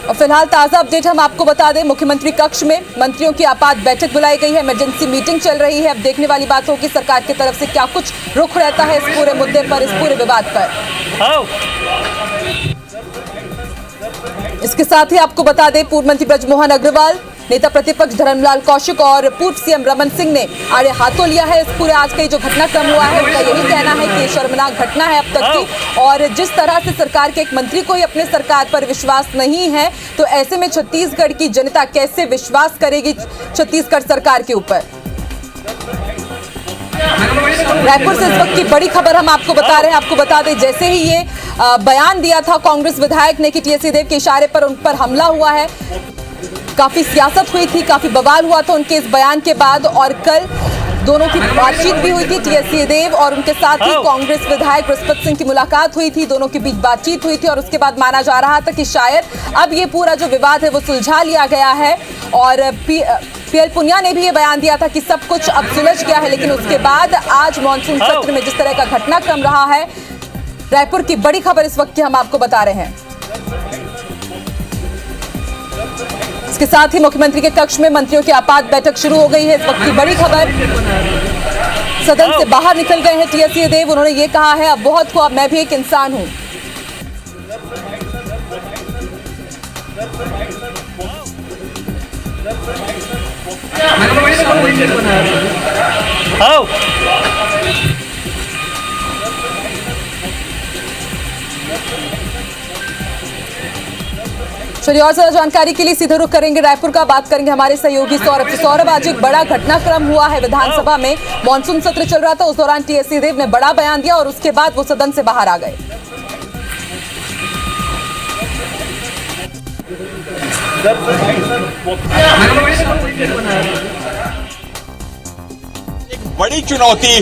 और फिलहाल ताजा अपडेट हम आपको बता दें, मुख्यमंत्री कक्ष में मंत्रियों की आपात बैठक बुलाई गई है, इमरजेंसी मीटिंग चल रही है। अब देखने वाली बात होगी सरकार की तरफ से क्या कुछ रुख रहता है इस पूरे मुद्दे पर, इस पूरे विवाद पर। इसके साथ ही आपको बता दें, पूर्व मंत्री ब्रजमोहन अग्रवाल, नेता प्रतिपक्ष धर्मलाल कौशिक और पूर्व सीएम रमन सिंह ने आड़े हाथों लिया है इस पूरे आज का जो घटनाक्रम हुआ है। उनका यही कहना है कि ये शर्मनाक घटना है अब तक की, और जिस तरह से सरकार के एक मंत्री को ही अपने सरकार पर विश्वास नहीं है, तो ऐसे में छत्तीसगढ़ की जनता कैसे विश्वास करेगी छत्तीसगढ़ सरकार के ऊपर। रायपुर से इस वक्त की बड़ी खबर हम आपको बता रहे हैं। आपको बता दें, जैसे ही ये बयान दिया था कांग्रेस विधायक ने कि टीएस सिंहदेव के इशारे पर उन पर हमला हुआ है, काफी सियासत हुई थी, काफी बवाल हुआ था उनके इस बयान के बाद। और कल दोनों की बातचीत भी हुई थी, टीएस सिंहदेव और उनके साथ ही कांग्रेस विधायक बृहस्पति सिंह की मुलाकात हुई थी, दोनों के बीच बातचीत हुई थी। और उसके बाद माना जा रहा था कि शायद अब ये पूरा जो विवाद है वो सुलझा लिया गया है। और पीएल पुनिया ने भी ये बयान दिया था कि सब कुछ अब सुलझ गया है। लेकिन उसके बाद आज मानसून सत्र में जिस तरह का घटनाक्रम रहा है, रायपुर की बड़ी खबर इस वक्त की हम आपको बता रहे हैं। इसके साथ ही मुख्यमंत्री के कक्ष में मंत्रियों की आपात बैठक शुरू हो गई है। इस वक्त की बड़ी खबर, सदन से बाहर निकल गए हैं टीएस सिंहदेव। उन्होंने ये कहा है अब बहुत हुआ, मैं भी एक इंसान हूं। चलिए और ज्यादा जानकारी के लिए सीधे रुख करेंगे रायपुर का, बात करेंगे हमारे सहयोगी सौरभ से। सौरभ, आज एक बड़ा घटनाक्रम हुआ है विधानसभा में, मानसून सत्र चल रहा था, उस दौरान टीएस सिंहदेव ने बड़ा बयान दिया और उसके बाद वो सदन से बाहर आ गए। बड़ी चुनौती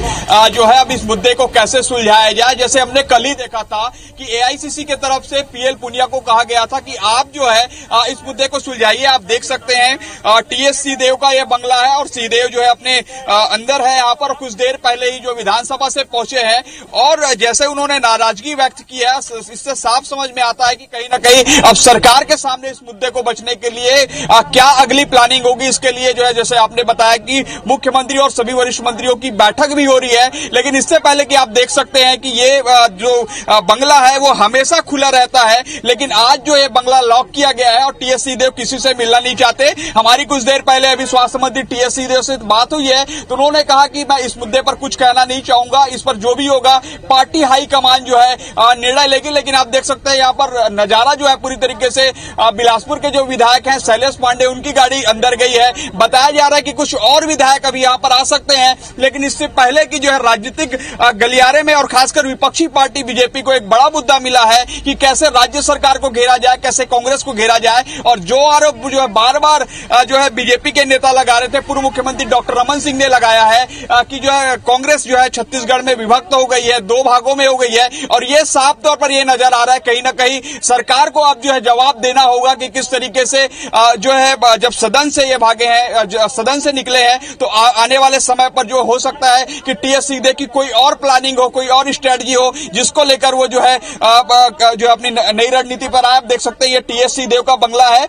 जो है अब इस मुद्दे को कैसे सुलझाया जाए। जैसे हमने कल ही देखा था कि एआईसीसी की तरफ से पीएल पुनिया को कहा गया था कि आप जो है इस मुद्दे को सुलझाइए। आप देख सकते हैं टीएस सिंहदेव का यह बंगला है और सिंहदेव जो है अपने अंदर है यहाँ पर। कुछ देर पहले ही जो विधानसभा से पहुंचे हैं और जैसे उन्होंने नाराजगी व्यक्त की है, इससे साफ समझ में आता है कि कहीं ना कहीं अब सरकार के सामने इस मुद्दे को बचने के लिए क्या अगली प्लानिंग होगी। इसके लिए जो है जैसे आपने बताया कि मुख्यमंत्री और सभी वरिष्ठ मंत्रियों की बैठक भी हो रही है। लेकिन इससे पहले कि आप देख सकते हैं कि ये जो बंगला है वो हमेशा खुला रहता है, लेकिन आज जो ये बंगला लॉक किया गया है और टीएस सिंहदेव किसी से मिलना नहीं चाहते। हमारी कुछ देर पहले अभी स्वास्थ्य मंत्री टीएस सिंहदेव से बात हुई है तो उन्होंने कहा कि मैं इस मुद्दे पर कुछ कहना नहीं चाहूंगा, इस पर जो भी होगा पार्टी हाईकमान जो है निर्णय लेगी। लेकिन आप देख सकते हैं यहाँ पर नजारा जो है पूरी तरीके से बिलासपुर के जो विधायक हैं शैलेश पांडे, उनकी गाड़ी अंदर गई है। बताया जा रहा है कि कुछ और विधायक अभी यहाँ पर आ सकते हैं, लेकिन इससे पहले की जो है राजनीतिक गलियारे में और खासकर विपक्षी पार्टी बीजेपी को एक बड़ा मुद्दा मिला है कि कैसे राज्य सरकार को घेरा जाए, कैसे कांग्रेस को घेरा जाए। और जो आरोप जो है बार बार जो है बीजेपी के नेता लगा रहे थे, पूर्व मुख्यमंत्री डॉक्टर रमन सिंह ने लगाया है कि जो है कांग्रेस जो है छत्तीसगढ़ में विभक्त हो गई है, दो भागों में हो गई है। और ये साफ तौर पर ये नजर आ रहा है कहीं ना कहीं सरकार को अब जो है जवाब देना होगा कि किस तरीके से जो है जब सदन से ये भागे हैं, सदन से निकले हैं, तो आने वाले समय पर जो हो सकता है कि टीएस सिंहदेव की कोई और प्लानिंग हो, कोई और स्ट्रेटजी हो जिसको लेकर वो जो है जो अपनी नई रणनीति पर आए। आप देख सकते हैं ये टीएस सिंहदेव का बंगला है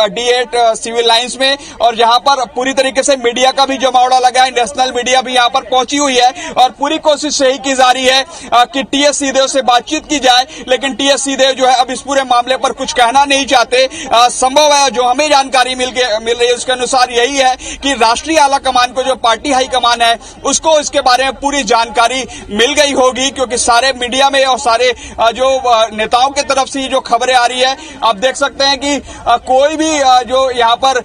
D8 सिविल लाइंस में, और जहां पर पूरी तरीके से मीडिया का भी जमावड़ा लगा है, नेशनल मीडिया भी यहां पर पहुंची हुई है और पूरी कोशिश यही की जा रही है कि टीएस सिंहदेव से बातचीत की जाए। लेकिन टीएस सिंहदेव जो है अब इस पूरे मामले पर कुछ कहना नहीं चाहते। संभव है, जो हमें जानकारी मिल रही है उसके अनुसार यही है कि राष्ट्रीय आला कमान को, जो पार्टी हाईकमान है, उसको इसके बारे में पूरी जानकारी मिल गई होगी, क्योंकि सारे मीडिया में और सारे जो नेताओं की तरफ से जो खबरें आ रही है, आप देख सकते हैं कि कोई भी जो यहाँ पर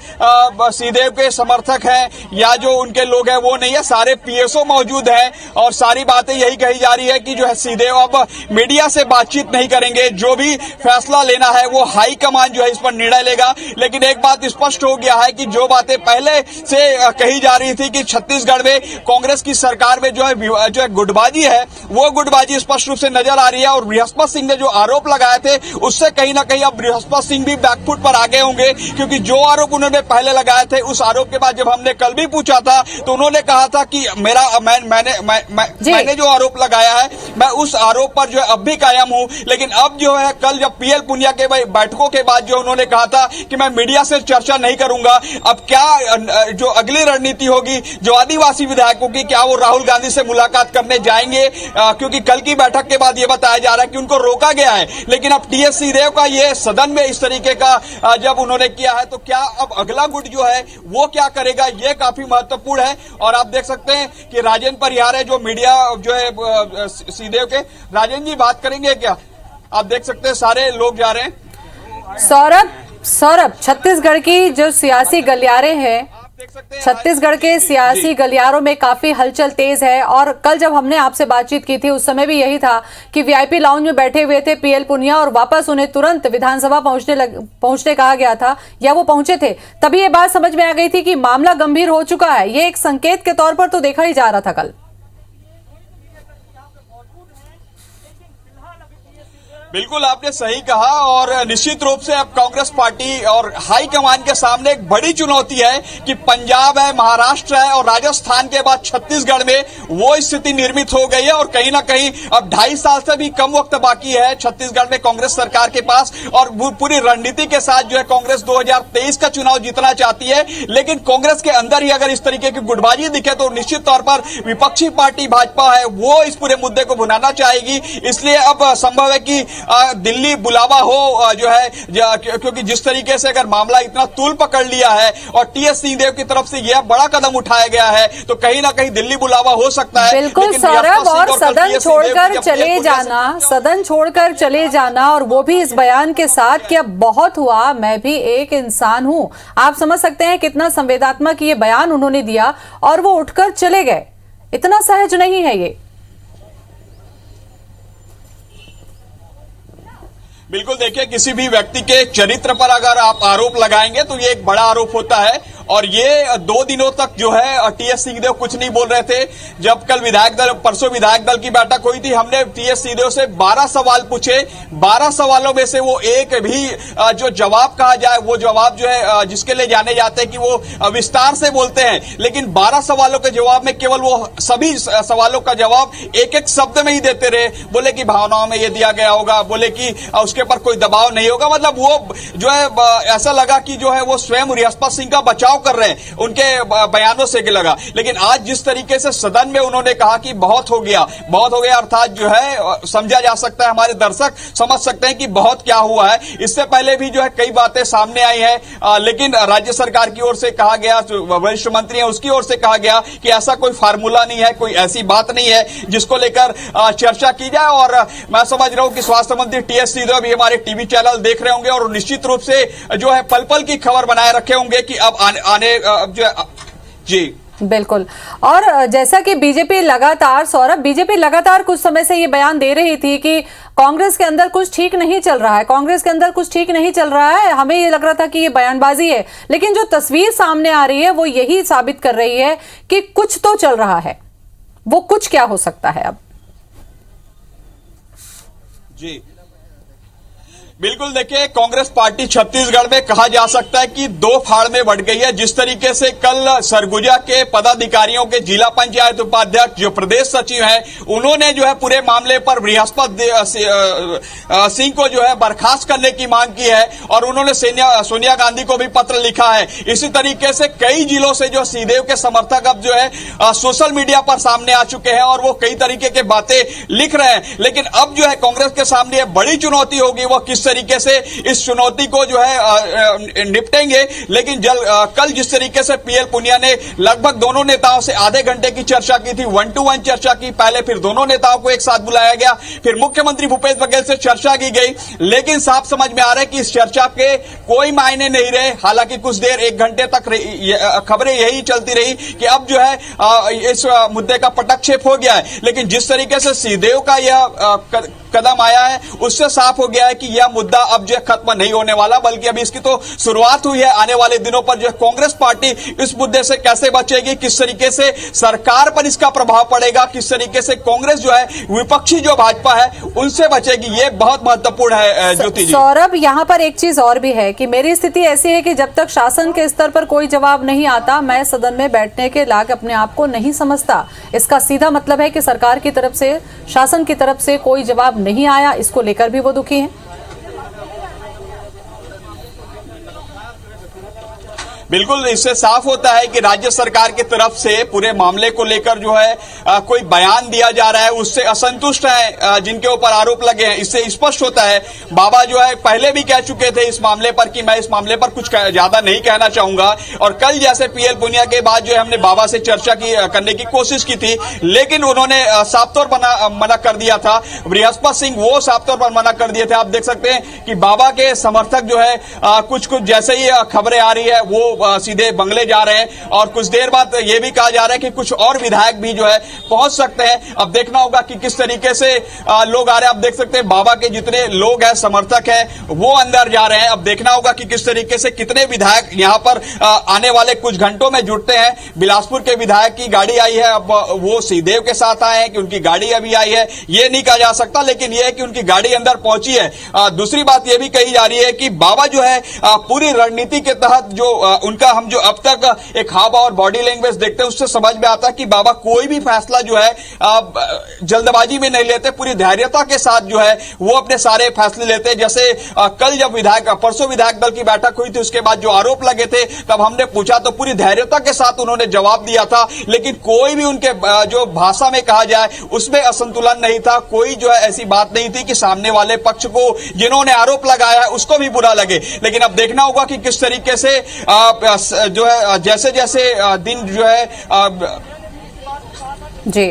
सिंहदेव के समर्थक हैं या जो उनके लोग हैं वो नहीं है, सारे पीएसओ मौजूद हैं और सारी बातें यही कही जा रही है कि जो है सिंहदेव अब मीडिया से बातचीत नहीं करेंगे, जो भी फैसला लेना है वो हाईकमान जो है इस पर निर्णय लेगा। लेकिन एक बात स्पष्ट हो गया है कि जो बातें पहले से कही जा रही थी कि छत्तीसगढ़ में कांग्रेस की सरकार में जो है गुटबाजी है, वो गुटबाजी स्पष्ट रूप से नजर आ रही है। और बृहस्पति सिंह ने जो आरोप लगाए थे उससे कहीं ना कहीं अब बृहस्पति सिंह भी बैकफुट पर आगे होंगे, क्योंकि जो आरोप उन्होंने पहले लगाए थे उस आरोप के बाद जब हमने कल भी पूछा था तो उन्होंने कहा था कि मैंने जो आरोप लगाया है मैं उस आरोप पर जो है अब भी कायम हूं। लेकिन अब जो है कल जब पीएल पुनिया के बैठकों के बाद जो उन्होंने कहा था कि मैं मीडिया से चर्चा नहीं करूंगा, अब क्या जो अगली रणनीति होगी जो आदिवासी विधायकों की, क्या वो राहुल गांधी से मुलाकात करने जाएंगे? क्योंकि कल की बैठक के बाद ये बताया जा रहा है कि उनको रोका गया है। लेकिन अब टीएस सिंहदेव का ये सदन में इस तरीके का जब उन्होंने किया है तो क्या अब अगला गुट जो है वो क्या करेगा, ये काफी महत्वपूर्ण है। और आप देख सकते हैं कि राजेंद्र परिहार है जो मीडिया जो है सिंहदेव के। राजेंद्र जी बात करेंगे क्या? आप देख सकते हैं सारे लोग जा रहे हैं। सौरभ, छत्तीसगढ़ की जो सियासी गलियारे हैं, छत्तीसगढ़ के सियासी गलियारों में काफी हलचल तेज है। और कल जब हमने आपसे बातचीत की थी उस समय भी यही था कि वीआईपी लाउंज में बैठे हुए थे पीएल पुनिया और वापस उन्हें तुरंत विधानसभा पहुंचने कहा गया था या वो पहुंचे थे। तभी ये बात समझ में आ गई थी कि मामला गंभीर हो चुका है। ये एक संकेत के तौर पर तो देखा ही जा रहा था कल। बिल्कुल आपने सही कहा। और निश्चित रूप से अब कांग्रेस पार्टी और हाईकमान के सामने एक बड़ी चुनौती है कि पंजाब है, महाराष्ट्र है और राजस्थान के बाद छत्तीसगढ़ में वो स्थिति निर्मित हो गई है। और कहीं ना कहीं अब 2.5 साल से भी कम वक्त बाकी है छत्तीसगढ़ में कांग्रेस सरकार के पास। और पूरी रणनीति के साथ जो है कांग्रेस 2023 का चुनाव जीतना चाहती है। लेकिन कांग्रेस के अंदर ही अगर इस तरीके की गुटबाजी दिखे तो निश्चित तौर पर विपक्षी पार्टी भाजपा है वो इस पूरे मुद्दे को भुनाना चाहेगी। इसलिए अब संभव है कि दिल्ली बुलावा हो जो है, क्योंकि जिस तरीके से अगर मामला इतना तूल पकड़ लिया है और टीएस सिंहदेव की तरफ से यह बड़ा कदम उठाया गया है तो कहीं ना कहीं दिल्ली बुलावा हो सकता है। बिल्कुल सौरभ, और सदन छोड़कर चले जाना और वो भी इस बयान के साथ कि अब बहुत हुआ, मैं भी एक इंसान हूं। आप समझ सकते हैं कितना संवेदनात्मक ये बयान उन्होंने दिया और वो उठकर चले गए। इतना सहज नहीं है ये। बिल्कुल देखिए, किसी भी व्यक्ति के चरित्र पर अगर आप आरोप लगाएंगे तो ये एक बड़ा आरोप होता है। और ये 2 दिनों तक जो है टीएस सिंहदेव कुछ नहीं बोल रहे थे। जब कल परसों विधायक दल की बैठक हुई थी, हमने टीएस सिंहदेव से 12 सवाल पूछे। 12 सवालों में से वो एक भी जो जवाब कहा जाए वो जवाब जो है जिसके लिए जाने जाते हैं कि वो विस्तार से बोलते हैं, लेकिन 12 सवालों के जवाब में केवल वो सभी सवालों का जवाब एक शब्द में ही देते रहे। बोले कि भावनाओं में ये दिया गया होगा, बोले कि उसके पर कोई दबाव नहीं होगा। मतलब वो जो है ऐसा लगा कि जो है वो स्वयं बृहस्पति सिंह का बचाव कर रहे हैं, उनके बयानों से लगा। लेकिन आज जिस तरीके से सदन में उन्होंने कहा कि बहुत हो गया, अर्थात जो है समझा जा सकता है, हमारे दर्शक समझ सकते हैं कि बहुत क्या हुआ है। इससे पहले भी जो है कई बातें सामने आई हैं, लेकिन राज्य सरकार की ओर से कहा गया, वरिष्ठ मंत्री है उसकी ओर से कहा गया कि ऐसा कोई फार्मूला नहीं है, कोई ऐसी बात नहीं है जिसको लेकर चर्चा की जाए। और मैं समझ रहा हूं कि स्वास्थ्य मंत्री टीएस सिंहदेव भी हमारे टीवी चैनल देख रहे होंगे और निश्चित रूप से जो है पल पल की खबर बनाए रखे होंगे कि अब आने जो है जी बिल्कुल। और जैसा कि बीजेपी लगातार कुछ समय से ये बयान दे रही थी कि कांग्रेस के अंदर कुछ ठीक नहीं चल रहा है, हमें ये लग रहा था कि ये बयानबाजी है, लेकिन जो तस्वीर सामने आ रही है वो यही साबित कर रही है कि कुछ तो चल रहा है। वो कुछ क्या हो सकता है अब? जी बिल्कुल देखिए, कांग्रेस पार्टी छत्तीसगढ़ में कहा जा सकता है कि 2 फाड़ में बढ़ गई है। जिस तरीके से कल सरगुजा के पदाधिकारियों के जिला पंचायत उपाध्यक्ष जो प्रदेश सचिव हैं, उन्होंने जो है पूरे मामले पर बृहस्पति सिंह को जो है बर्खास्त करने की मांग की है और उन्होंने सोनिया गांधी को भी पत्र लिखा है। इसी तरीके से कई जिलों से जो सिंहदेव के समर्थक अब जो है सोशल मीडिया पर सामने आ चुके हैं और वो कई तरीके की बातें लिख रहे हैं। लेकिन अब जो है कांग्रेस के सामने बड़ी चुनौती होगी, वो किस तरीके से इस चुनौती को जो है निपटेंगे। लेकिन कल जिस तरीके से पीएल पुनिया ने लगभग दोनों नेताओं से आधे घंटे की चर्चा की थी, 1-to-1 चर्चा की, पहले फिर दोनों नेताओं को एक साथ बुलाया गया, फिर मुख्यमंत्री भूपेश बघेल से चर्चा की गई, लेकिन साफ समझ में आ रहा है कि इस चर्चा के कोई मायने नहीं रहे। हालांकि कुछ देर 1 घंटे तक खबरें यही चलती रही कि अब जो है इस मुद्दे का पटक्षेप हो गया है। लेकिन जिस तरीके से सिंहदेव का यह कदम आया है उससे साफ हो गया है कि यह मुद्दा अब जो खत्म नहीं होने वाला, बल्कि अभी इसकी तो शुरुआत हुई है। आने वाले दिनों पर जो कांग्रेस पार्टी इस मुद्दे से कैसे बचेगी, किस तरीके से सरकार पर इसका प्रभाव पड़ेगा, किस तरीके से कांग्रेस जो है विपक्षी जो भाजपा है उनसे बचेगी, ये बहुत महत्वपूर्ण है ज्योति जी। सौरभ, यहाँ पर एक चीज और भी है कि मेरी स्थिति ऐसी है कि जब तक शासन के स्तर पर कोई जवाब नहीं आता, मैं सदन में बैठने के लायक अपने आप को नहीं समझता। इसका सीधा मतलब है कि सरकार की तरफ से, शासन की तरफ से कोई जवाब नहीं आया, इसको लेकर भी वो दुखी हैं। बिल्कुल, इससे साफ होता है कि राज्य सरकार की तरफ से पूरे मामले को लेकर जो है कोई बयान दिया जा रहा है, उससे असंतुष्ट है जिनके ऊपर आरोप लगे हैं। इससे स्पष्ट होता है, बाबा जो है पहले भी कह चुके थे इस मामले पर कि मैं इस मामले पर कुछ ज्यादा नहीं कहना चाहूंगा, और कल जैसे पीएल पुनिया के बाद जो है हमने बाबा से चर्चा करने की कोशिश की थी, लेकिन उन्होंने साफ तौर पर मना कर दिया था। बृहस्पति सिंह वो साफ तौर पर मना कर दिए थे। आप देख सकते हैं कि बाबा के समर्थक जो है कुछ जैसे ही खबरें आ रही है वो सीधे बंगले जा रहे हैं, और कुछ देर बाद ये भी कहा जा रहा है कि कुछ और विधायक भी जो है पहुंच सकते हैं। अब देखना होगा कि किस तरीके से लोग आ रहे हैं। आप देख सकते हैं बाबा के जितने लोग हैं, समर्थक हैं, वो अंदर जा रहे हैं। अब देखना होगा कि किस तरीके से कितने विधायक यहां पर आने वाले कुछ घंटों में जुटते हैं। बिलासपुर के विधायक की गाड़ी आई है, अब वो श्रीदेव के साथ आए हैं कि उनकी गाड़ी अभी आई है ये नहीं कहा जा सकता, लेकिन यह है कि उनकी गाड़ी अंदर पहुंची है। दूसरी बात यह भी कही जा रही है कि बाबा जो है पूरी रणनीति के तहत जो उनका हम जो अब तक एक हाव और बॉडी लैंग्वेज देखते हैं उससे समझ में आता है कि बाबा कोई भी फैसला जो है जल्दबाजी में नहीं लेते, पूरी धैर्यता के साथ जो है वो अपने सारे फैसले लेते हैं। जैसे कल जब परसों विधायक दल की बैठक हुई थी, उसके बाद जो आरोप लगे थे तब हमने पूछा तो पूरी धैर्यता के साथ उन्होंने जवाब दिया था, लेकिन कोई भी उनके जो भाषा में कहा जाए उसमें असंतुलन नहीं था। कोई जो है ऐसी बात नहीं थी कि सामने वाले पक्ष को जिन्होंने आरोप लगाया है उसको भी बुरा लगे। लेकिन अब देखना होगा कि किस तरीके से जो है जैसे जैसे दिन जो है जी।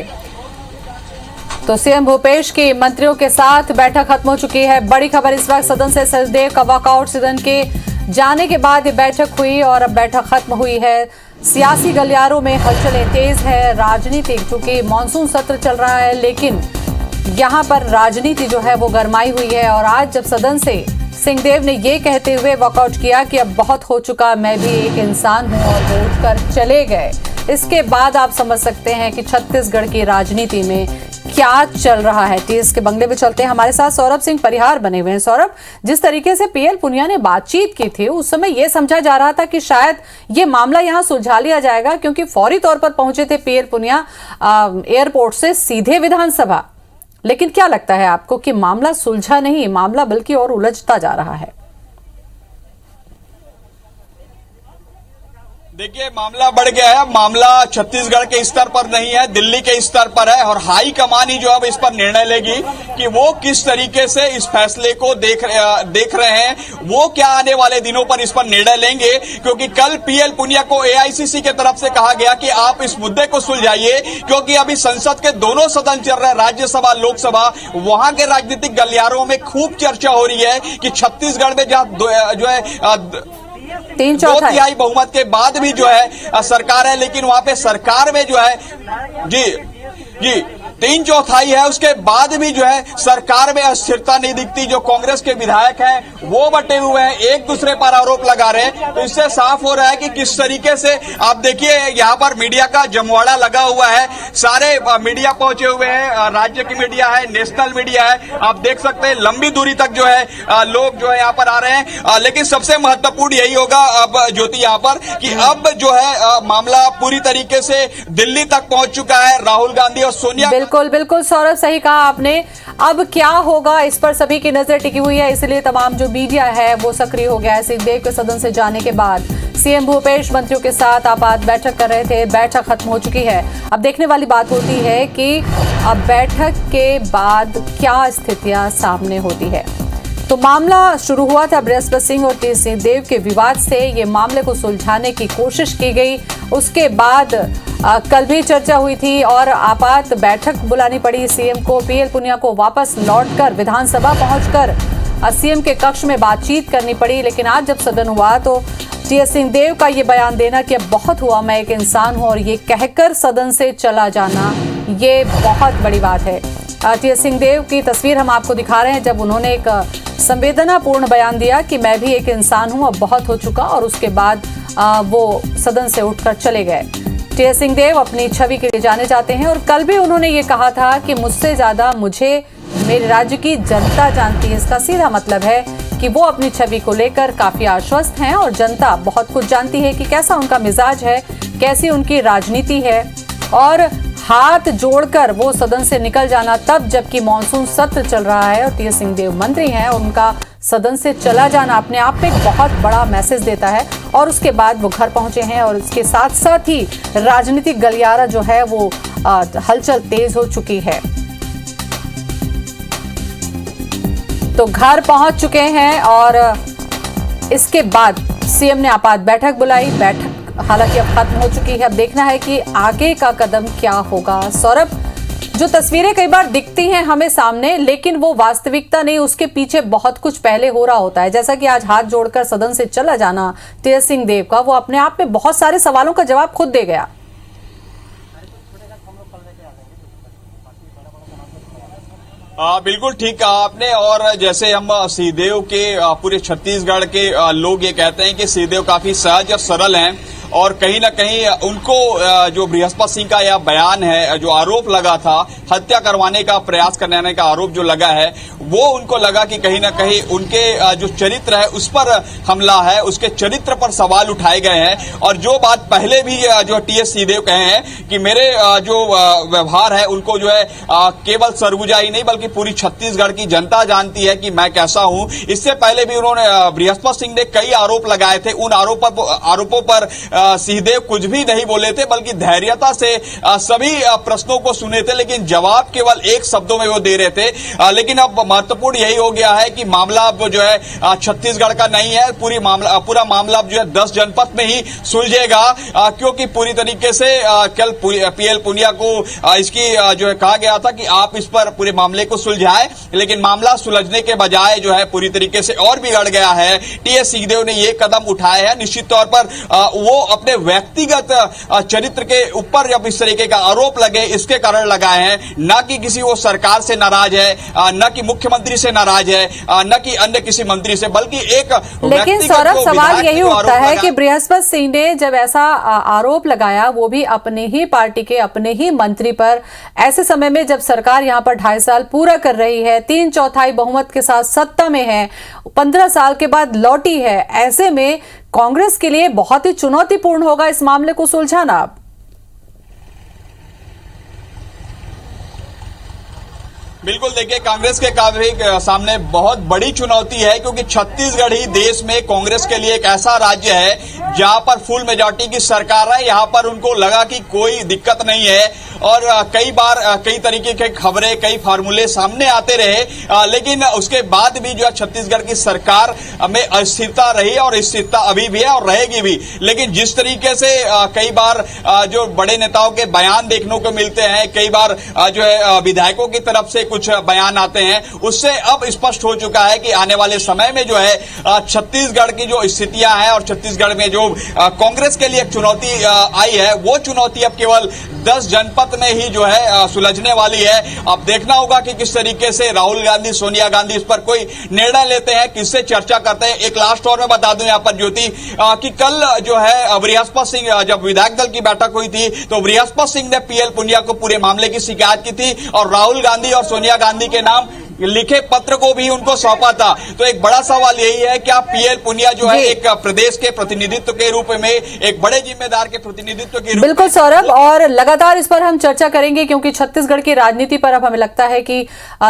तो सीएम भूपेश की मंत्रियों के साथ बैठक खत्म हो चुकी है। बड़ी खबर इस वक्त सदन से सचदेव का वॉकआउट, सदन के जाने के बाद ये बैठक हुई और अब बैठक खत्म हुई है। सियासी गलियारों में हलचलें तेज है, राजनीतिक, क्योंकि मॉनसून सत्र चल रहा है, लेकिन यहाँ पर राजनीति जो है वो गरमाई हुई है। और आज जब सदन से सिंहदेव ने ये कहते हुए वॉकआउट किया कि अब बहुत हो चुका, मैं भी एक इंसान हूं, और वो उठकर चले गए, इसके बाद आप समझ सकते हैं कि छत्तीसगढ़ की राजनीति में क्या चल रहा है। टीएस के बंगले में चलते हैं, हमारे साथ सौरभ सिंह परिहार बने हुए हैं। सौरभ, जिस तरीके से पीएल पुनिया ने बातचीत की थी उस समय यह समझा जा रहा था कि शायद ये मामला यहां सुलझा लिया जाएगा, क्योंकि फौरी तौर पर पहुंचे थे पीएल पुनिया एयरपोर्ट से सीधे विधानसभा। लेकिन क्या लगता है आपको कि मामला सुलझा नहीं, मामला बल्कि और उलझता जा रहा है? देखिए, मामला बढ़ गया है। मामला छत्तीसगढ़ के स्तर पर नहीं है, दिल्ली के स्तर पर है, और हाई कमान ही जो अब इस पर निर्णय लेगी कि वो किस तरीके से इस फैसले को देख रहे हैं, वो क्या आने वाले दिनों पर इस पर निर्णय लेंगे। क्योंकि कल पीएल पुनिया को एआईसीसी के तरफ से कहा गया कि आप इस मुद्दे को सुलझाइए, क्योंकि अभी संसद के दोनों सदन चल रहे हैं, राज्यसभा लोकसभा, वहां के राजनीतिक गलियारों में खूब चर्चा हो रही है कि छत्तीसगढ़ में जहां जो है 2/3 बहुमत के बाद भी जो है सरकार है, लेकिन वहां पे सरकार में जो है जी 3/4 है, उसके बाद भी जो है सरकार में अस्थिरता नहीं दिखती। जो कांग्रेस के विधायक हैं वो बटे हुए हैं, एक दूसरे पर आरोप लगा रहे हैं। तो इससे साफ हो रहा है कि किस तरीके से आप देखिए यहाँ पर मीडिया का जमवाड़ा लगा हुआ है, सारे मीडिया पहुंचे हुए हैं, राज्य की मीडिया है, नेशनल मीडिया है, आप देख सकते हैं लंबी दूरी तक जो है लोग जो है यहाँ पर आ रहे हैं। लेकिन सबसे महत्वपूर्ण यही होगा अब ज्योति यहाँ पर कि अब जो है मामला पूरी तरीके से दिल्ली तक पहुंच चुका है। राहुल गांधी और सोनिया, बिल्कुल सौरभ, सही कहा आपने। अब क्या होगा इस पर सभी की नजर टिकी हुई है, इसलिए तमाम जो मीडिया है वो सक्रिय हो गया है। सिंहदेव के सदन से जाने के बाद सीएम भूपेश मंत्रियों के साथ आपात बैठक कर रहे थे, बैठक खत्म हो चुकी है। अब देखने वाली बात होती है कि अब बैठक के बाद क्या स्थितियां सामने होती है। तो मामला शुरू हुआ था बृहस्पति सिंह और टी सिंहदेव के विवाद से, ये मामले को सुलझाने की कोशिश की गई। उसके बाद कल भी चर्चा हुई थी और आपात बैठक बुलानी पड़ी सीएम को। पीएल पुनिया को वापस लौटकर विधानसभा पहुंचकर सीएम के कक्ष में बातचीत करनी पड़ी। लेकिन आज जब सदन हुआ तो टी सिंहदेव का ये बयान देना कि अब बहुत हुआ, मैं एक इंसान हूं, और ये कहकर सदन से चला जाना, ये बहुत बड़ी बात है। टीएस सिंहदेव की तस्वीर हम आपको दिखा रहे हैं जब उन्होंने एक संवेदनापूर्ण बयान दिया कि मैं भी एक इंसान हूं, अब बहुत हो चुका, और उसके बाद वो सदन से उठकर चले गए। टीएस सिंहदेव अपनी छवि के लिए जाने जाते हैं और कल भी उन्होंने ये कहा था कि मुझसे ज्यादा मुझे मेरे राज्य की जनता जानती है। इसका सीधा मतलब है कि वो अपनी छवि को लेकर काफी आश्वस्त हैं और जनता बहुत कुछ जानती है कि कैसा उनका मिजाज है, कैसी उनकी राजनीति है। और हाथ जोड़कर वो सदन से निकल जाना तब जबकि मॉनसून सत्र चल रहा है और टीएस सिंहदेव मंत्री हैं, और उनका सदन से चला जाना अपने आप में एक बहुत बड़ा मैसेज देता है। और उसके बाद वो घर पहुंचे हैं और इसके साथ साथ ही राजनीतिक गलियारा जो है वो हलचल तेज हो चुकी है। तो घर पहुंच चुके हैं और इसके बाद सीएम ने आपात बैठक बुलाई। बैठक हालांकि अब खत्म हो चुकी है। अब देखना है कि आगे का कदम क्या होगा। सौरभ, जो तस्वीरें कई बार दिखती हैं हमें सामने, लेकिन वो वास्तविकता नहीं, उसके पीछे बहुत कुछ पहले हो रहा होता है। जैसा कि आज हाथ जोड़कर सदन से चला जाना टीएस सिंहदेव का, वो अपने आप में बहुत सारे सवालों का जवाब खुद दे गया। बिल्कुल ठीक कहा आपने। और जैसे हम सिंहदेव के पूरे छत्तीसगढ़ के लोग ये कहते हैं कि सिंहदेव काफी सहज और सरल हैं, और कहीं ना कहीं उनको जो बृहस्पति सिंह का यह बयान है, जो आरोप लगा था, हत्या करवाने का प्रयास करने का आरोप जो लगा है, वो उनको लगा कि कहीं ना कहीं उनके जो चरित्र है उस पर हमला है, उसके चरित्र पर सवाल उठाए गए हैं। और जो बात पहले भी जो टीएस सिंहदेव कहे हैं कि मेरे जो व्यवहार है उनको जो है केवल सरगुजा ही नहीं बल्कि पूरी छत्तीसगढ़ की जनता जानती है कि मैं कैसा हूं। इससे पहले भी उन्होंने बृहस्पति सिंह ने कई आरोप लगाए थे। उन आरोपों पर सिंहदेव कुछ भी नहीं बोले थे, बल्कि धैर्यता से सभी प्रश्नों को सुने थे, लेकिन जवाब केवल एक शब्दों में वो दे रहे थे। लेकिन अब महत्वपूर्ण यही हो गया है कि मामला अब जो है छत्तीसगढ़ का नहीं है, पूरा मामला अब जो है 10 जनपद में ही सुलझेगा, क्योंकि पूरी तरीके से कल पीएल पुनिया को इसकी जो है कहा गया था कि आप इस पर पूरे मामले को सुलझाएं, लेकिन मामला सुलझने के बजाय जो है पूरी तरीके से और बिगड़ गया है। टीएस सिंहदेव ने ये कदम उठाए हैं। निश्चित तौर पर वो अपने व्यक्तिगत चरित्र के ऊपर जब इस तरीके का आरोप लगे, इसके कारण लगाए हैं, न कि किसी वो सरकार से नाराज है, न कि मुख्यमंत्री से नाराज है, न कि अन्य किसी मंत्री से, बल्कि एक। लेकिन सौरभ, सवाल यही उठता है कि बृहस्पति सिंह ने जब ऐसा आरोप लगाया, वो भी अपने ही पार्टी के अपने ही मंत्री पर, ऐसे समय में जब सरकार यहां पर 2.5 साल पूरा कर रही है, 3/4 बहुमत के साथ सत्ता में है, 15 साल के बाद लौटी है, ऐसे में कांग्रेस के लिए बहुत ही चुनौतीपूर्ण होगा इस मामले को सुलझाना। बिल्कुल, देखिए कांग्रेस के सामने बहुत बड़ी चुनौती है, क्योंकि छत्तीसगढ़ ही देश में कांग्रेस के लिए एक ऐसा राज्य है जहां पर फुल मेजॉरिटी की सरकार है। यहां पर उनको लगा कि कोई दिक्कत नहीं है, और कई बार कई तरीके के खबरें, कई फार्मूले सामने आते रहे, लेकिन उसके बाद भी जो है छत्तीसगढ़ की सरकार में अस्थिरता रही, और स्थिरता अभी भी है और रहेगी भी। लेकिन जिस तरीके से कई बार जो बड़े नेताओं के बयान देखने को मिलते हैं, कई बार जो है विधायकों की तरफ से कुछ बयान आते हैं, उससे अब स्पष्ट हो चुका है कि आने वाले समय में जो है छत्तीसगढ़ की जो स्थितियां हैं और छत्तीसगढ़ में जो कांग्रेस के लिए एक चुनौती आई है, वो चुनौती अब केवल 10 जनपद में ही जो है सुलझने वाली है। अब देखना होगा कि किस तरीके से राहुल गांधी, सोनिया गांधी इस पर कोई निर्णय लेते हैं, किससे चर्चा करते हैं। एक लास्ट और मैं बता दूं यहां पर ज्योति कि कल जो है बृहस्पति सिंह, जब विधायक दल की बैठक हुई थी, तो बृहस्पति सिंह ने पीएल पुनिया को पूरे मामले की शिकायत की थी, और राहुल गांधी और सोनिया गांधी के नाम लिखे पत्र को भी उनको सौंपा था। तो एक बड़ा सवाल यही है कि पीएल पुनिया जो है एक प्रदेश के प्रतिनिधित्व के रूप में, एक बड़े जिम्मेदार के प्रतिनिधित्व के रूप में। बिल्कुल सौरभ, और लगातार इस पर हम चर्चा करेंगे, क्योंकि छत्तीसगढ़ की राजनीति पर अब हमें लगता है कि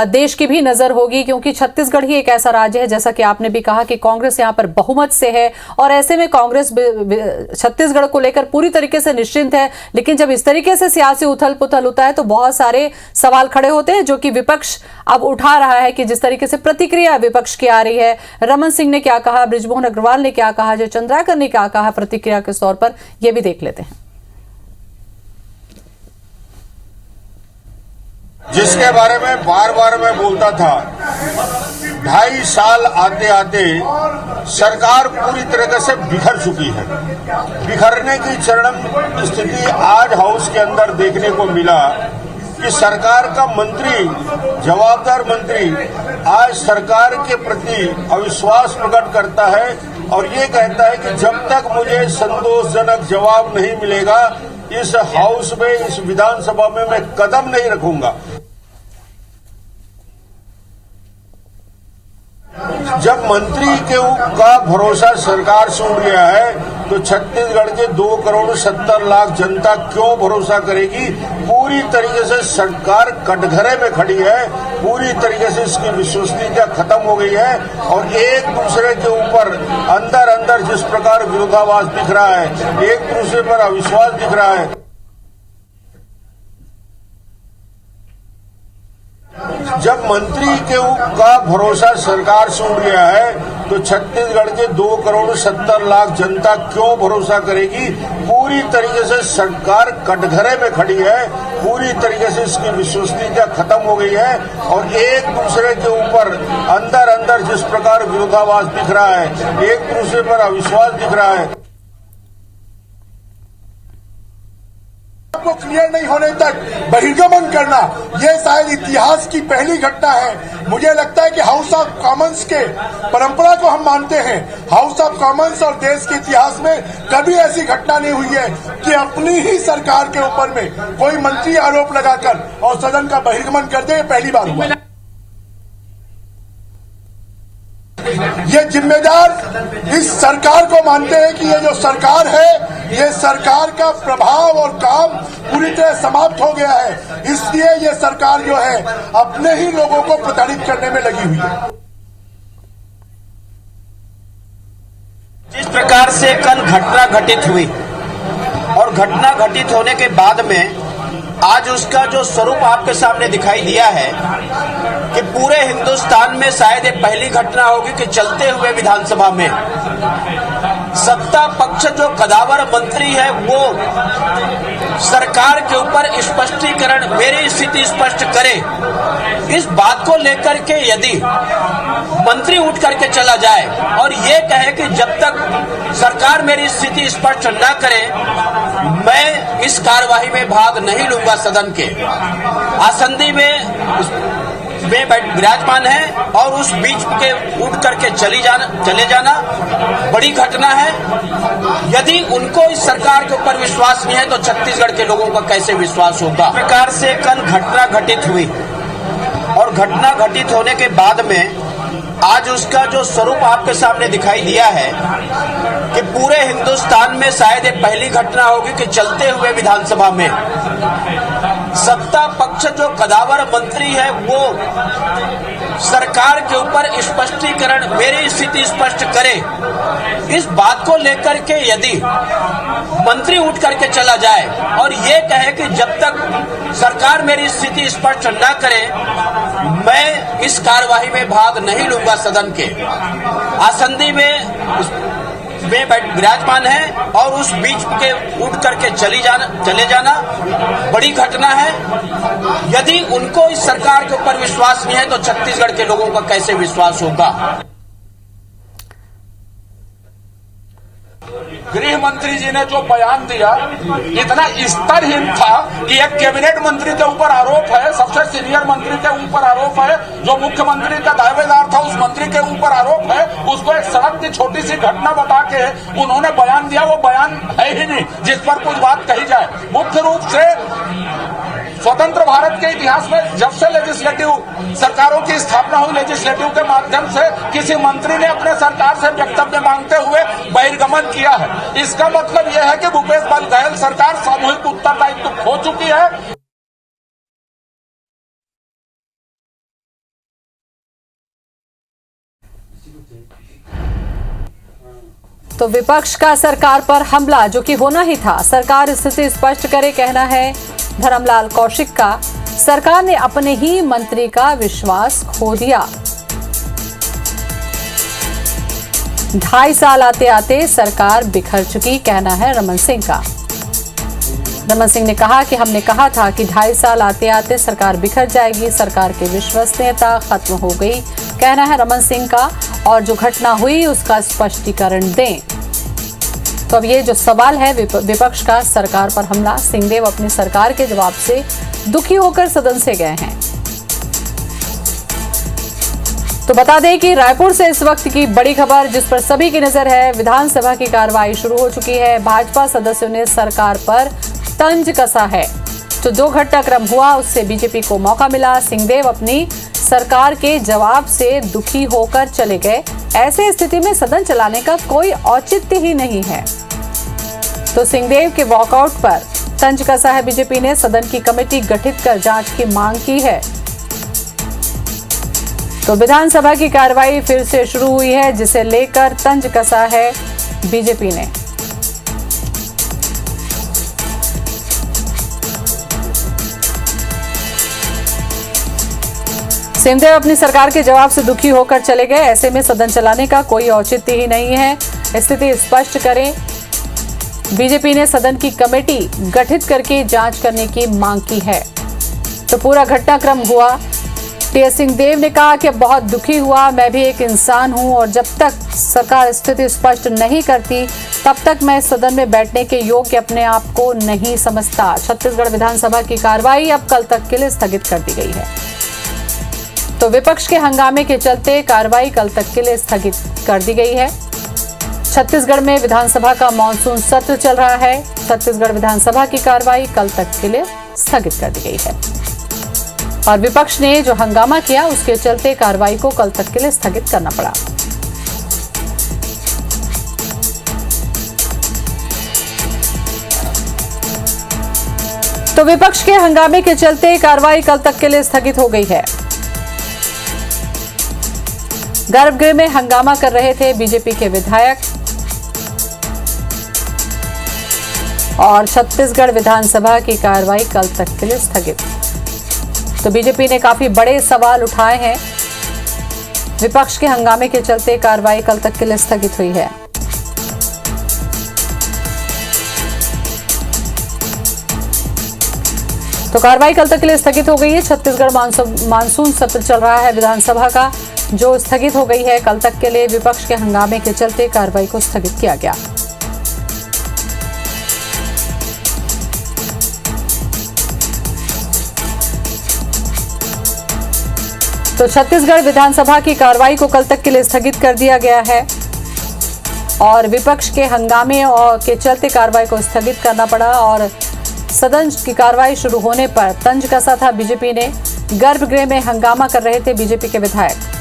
देश की भी नजर होगी, क्योंकि छत्तीसगढ़ ही एक ऐसा राज्य है, जैसा कि आपने भी कहा, कि कांग्रेस यहां पर बहुमत से है, और ऐसे में कांग्रेस छत्तीसगढ़ को लेकर पूरी तरीके से निश्चिंत है। लेकिन जब इस तरीके से सियासी उथल पुथल होता है तो बहुत सारे सवाल खड़े होते हैं, जो कि विपक्ष अब उठा रहा है कि जिस तरीके से प्रतिक्रिया विपक्ष की आ रही है। रमन सिंह ने क्या कहा, बृजमोहन अग्रवाल ने क्या कहा, जय चंद्राकर ने क्या कहा प्रतिक्रिया के तौर पर, यह भी देख लेते हैं। जिसके बारे में बार बार मैं बोलता था, 2.5 साल आते आते सरकार पूरी तरह से बिखर चुकी है। बिखरने की चरम स्थिति आज हाउस के अंदर देखने को मिला कि सरकार का मंत्री, जवाबदार मंत्री आज सरकार के प्रति अविश्वास प्रकट करता है और ये कहता है कि जब तक मुझे संतोषजनक जवाब नहीं मिलेगा इस हाउस में, इस विधानसभा में मैं कदम नहीं रखूंगा। जब मंत्री का भरोसा सरकार से उड़ गया है तो छत्तीसगढ़ के 2,70,00,000 जनता क्यों भरोसा करेगी। पूरी तरीके से सरकार कटघरे में खड़ी है, पूरी तरीके से इसकी विश्वसनीयता खत्म हो गई है और एक दूसरे के ऊपर अंदर अंदर जिस प्रकार विरोधाभास दिख रहा है, एक दूसरे पर अविश्वास दिख रहा है। जब मंत्री का भरोसा सरकार से उड़ गया है तो छत्तीसगढ़ के 2,70,00,000 जनता क्यों भरोसा करेगी। पूरी तरीके से सरकार कटघरे में खड़ी है, पूरी तरीके से इसकी विश्वसनीयता खत्म हो गई है और एक दूसरे के ऊपर अंदर अंदर जिस प्रकार विरोधाभास दिख रहा है, एक दूसरे पर अविश्वास दिख रहा है। को क्लियर नहीं होने तक बहिर्गमन करना, यह शायद इतिहास की पहली घटना है। मुझे लगता है कि हाउस ऑफ कॉमन्स के परंपरा को हम मानते हैं। हाउस ऑफ कॉमन्स और देश के इतिहास में कभी ऐसी घटना नहीं हुई है कि अपनी ही सरकार के ऊपर में कोई मंत्री आरोप लगाकर और सदन का बहिर्गमन कर दे, पहली बार हुआ। ये जिम्मेदार इस सरकार को मानते हैं कि ये जो सरकार है, ये सरकार का प्रभाव और काम पूरी तरह समाप्त हो गया है। इसलिए ये सरकार जो है अपने ही लोगों को प्रताड़ित करने में लगी हुई है। जिस प्रकार से कल घटना घटित हुई और घटना घटित होने के बाद में आज उसका जो स्वरूप आपके सामने दिखाई दिया है कि पूरे हिंदुस्तान में शायद ये पहली घटना होगी कि चलते हुए विधानसभा में सत्ता पक्ष जो कदावर मंत्री है वो सरकार के ऊपर स्पष्टीकरण, मेरी स्थिति स्पष्ट करे। इस बात को लेकर के यदि मंत्री उठ करके चला जाए और ये कहे कि जब तक सरकार मेरी स्थिति स्पष्ट न करे मैं इस कार्यवाही में भाग नहीं लूंगा, सदन के आसंदी में विराजमान है और उस बीच के उठ करके चले जाना बड़ी घटना है। यदि उनको इस सरकार के ऊपर विश्वास नहीं है तो छत्तीसगढ़ के लोगों का कैसे विश्वास होगा। इस प्रकार से कल घटना घटित हुई और घटना घटित होने के बाद में आज उसका जो स्वरूप आपके सामने दिखाई दिया है कि पूरे हिंदुस्तान में शायद ये पहली घटना होगी कि चलते हुए विधानसभा में सत्ता पक्ष जो कदावर मंत्री है वो सरकार के ऊपर स्पष्टीकरण, मेरी स्थिति स्पष्ट करे। इस बात को लेकर के यदि मंत्री उठ करके चला जाए और ये कहे कि जब तक सरकार मेरी स्थिति स्पष्ट न करे मैं इस कार्यवाही में भाग नहीं लूंगा, सदन के आसंदी में विराजमान है और उस बीच के उठ करके चले जाना बड़ी घटना है। यदि उनको इस सरकार के ऊपर विश्वास नहीं है तो छत्तीसगढ़ के लोगों का कैसे विश्वास होगा। गृह मंत्री जी ने जो बयान दिया इतना स्तरहीन था कि एक कैबिनेट मंत्री के ऊपर आरोप है, सबसे सीनियर मंत्री के ऊपर आरोप है, जो मुख्यमंत्री का दावेदार था उस मंत्री के ऊपर आरोप है, उसको एक सड़क की छोटी सी घटना बता के उन्होंने बयान दिया। वो बयान है ही नहीं जिस पर कुछ बात कही जाए। मुख्य रूप से स्वतंत्र भारत के इतिहास में जब से लेजिस्लेटिव सरकारों की स्थापना हुई, लेजिस्लेटिव के माध्यम से किसी मंत्री ने अपने सरकार से वक्तव्य मांगते हुए बहिर्गमन किया है। इसका मतलब यह है कि भूपेश बघेल सरकार सामूहिक उत्तरदायित्व खो चुकी है। तो विपक्ष का सरकार पर हमला जो कि होना ही था, सरकार स्थिति स्पष्ट करे, कहना है धर्मलाल कौशिक का। सरकार ने अपने ही मंत्री का विश्वास खो दिया। 2.5 साल आते आते सरकार बिखर चुकी, कहना है रमन सिंह का। रमन सिंह ने कहा कि हमने कहा था कि 2.5 साल आते आते सरकार बिखर जाएगी, सरकार की विश्वसनीयता खत्म हो गई, कहना है रमन सिंह का। और जो घटना हुई उसका स्पष्टीकरण दें। तो अब ये जो सवाल है विपक्ष का सरकार पर हमला, सिंहदेव अपनी सरकार के जवाब से दुखी होकर सदन से गए हैं। तो बता दें कि रायपुर से इस वक्त की बड़ी खबर जिस पर सभी की नजर है, विधानसभा की कार्रवाई शुरू हो चुकी है। भाजपा सदस्यों ने सरकार पर तंज कसा है। तो जो घटनाक्रम हुआ उससे बीजेपी को मौका मिला। सिंहदेव अपनी सरकार के जवाब से दुखी होकर चले गए। ऐसे स्थिति में सदन चलाने का कोई औचित्य ही नहीं है। तो सिंहदेव के वॉकआउट पर तंज कसा है बीजेपी ने। सदन की कमेटी गठित कर जांच की मांग की है। तो विधानसभा की कार्रवाई फिर से शुरू हुई है, जिसे लेकर तंज कसा है बीजेपी ने। सिंहदेव अपनी सरकार के जवाब से दुखी होकर चले गए। ऐसे में सदन चलाने का कोई औचित्य ही नहीं है। स्थिति स्पष्ट करें, बीजेपी ने सदन की कमेटी गठित करके जांच करने की मांग की है। तो पूरा घटनाक्रम हुआ। टीएस सिंहदेव ने कहा कि बहुत दुखी हुआ, मैं भी एक इंसान हूं और जब तक सरकार स्थिति स्पष्ट नहीं करती तब तक मैं सदन में बैठने के योग्य अपने आप को नहीं समझता। छत्तीसगढ़ विधानसभा की कार्रवाई अब कल तक के लिए स्थगित कर दी गई है। तो विपक्ष के हंगामे के चलते कार्रवाई कल तक के लिए स्थगित कर दी गई है। छत्तीसगढ़ में विधानसभा का मॉनसून सत्र चल रहा है। छत्तीसगढ़ विधानसभा की कार्रवाई कल तक के लिए स्थगित कर दी गई है और विपक्ष ने जो हंगामा किया उसके चलते कार्रवाई को कल तक के लिए स्थगित करना पड़ा। तो विपक्ष के हंगामे के चलते कार्रवाई कल तक के लिए स्थगित हो गई है। गर्भगृह में हंगामा कर रहे थे बीजेपी के विधायक और छत्तीसगढ़ विधानसभा की कार्रवाई कल तक के लिए स्थगित। तो बीजेपी ने काफी बड़े सवाल उठाए हैं। विपक्ष के हंगामे के चलते कार्रवाई कल तक के लिए स्थगित हुई है। तो कार्रवाई कल तक के लिए स्थगित हो गई है। छत्तीसगढ़ मानसून सत्र चल रहा है विधानसभा का, जो स्थगित हो गई है कल तक के लिए। विपक्ष के हंगामे के चलते कार्रवाई को स्थगित किया गया। तो छत्तीसगढ़ विधानसभा की कार्रवाई को कल तक के लिए स्थगित कर दिया गया है और विपक्ष के हंगामे और के चलते कार्रवाई को स्थगित करना पड़ा और सदन की कार्रवाई शुरू होने पर तंज कसा था बीजेपी ने। गर्भगृह में हंगामा कर रहे थे बीजेपी के विधायक।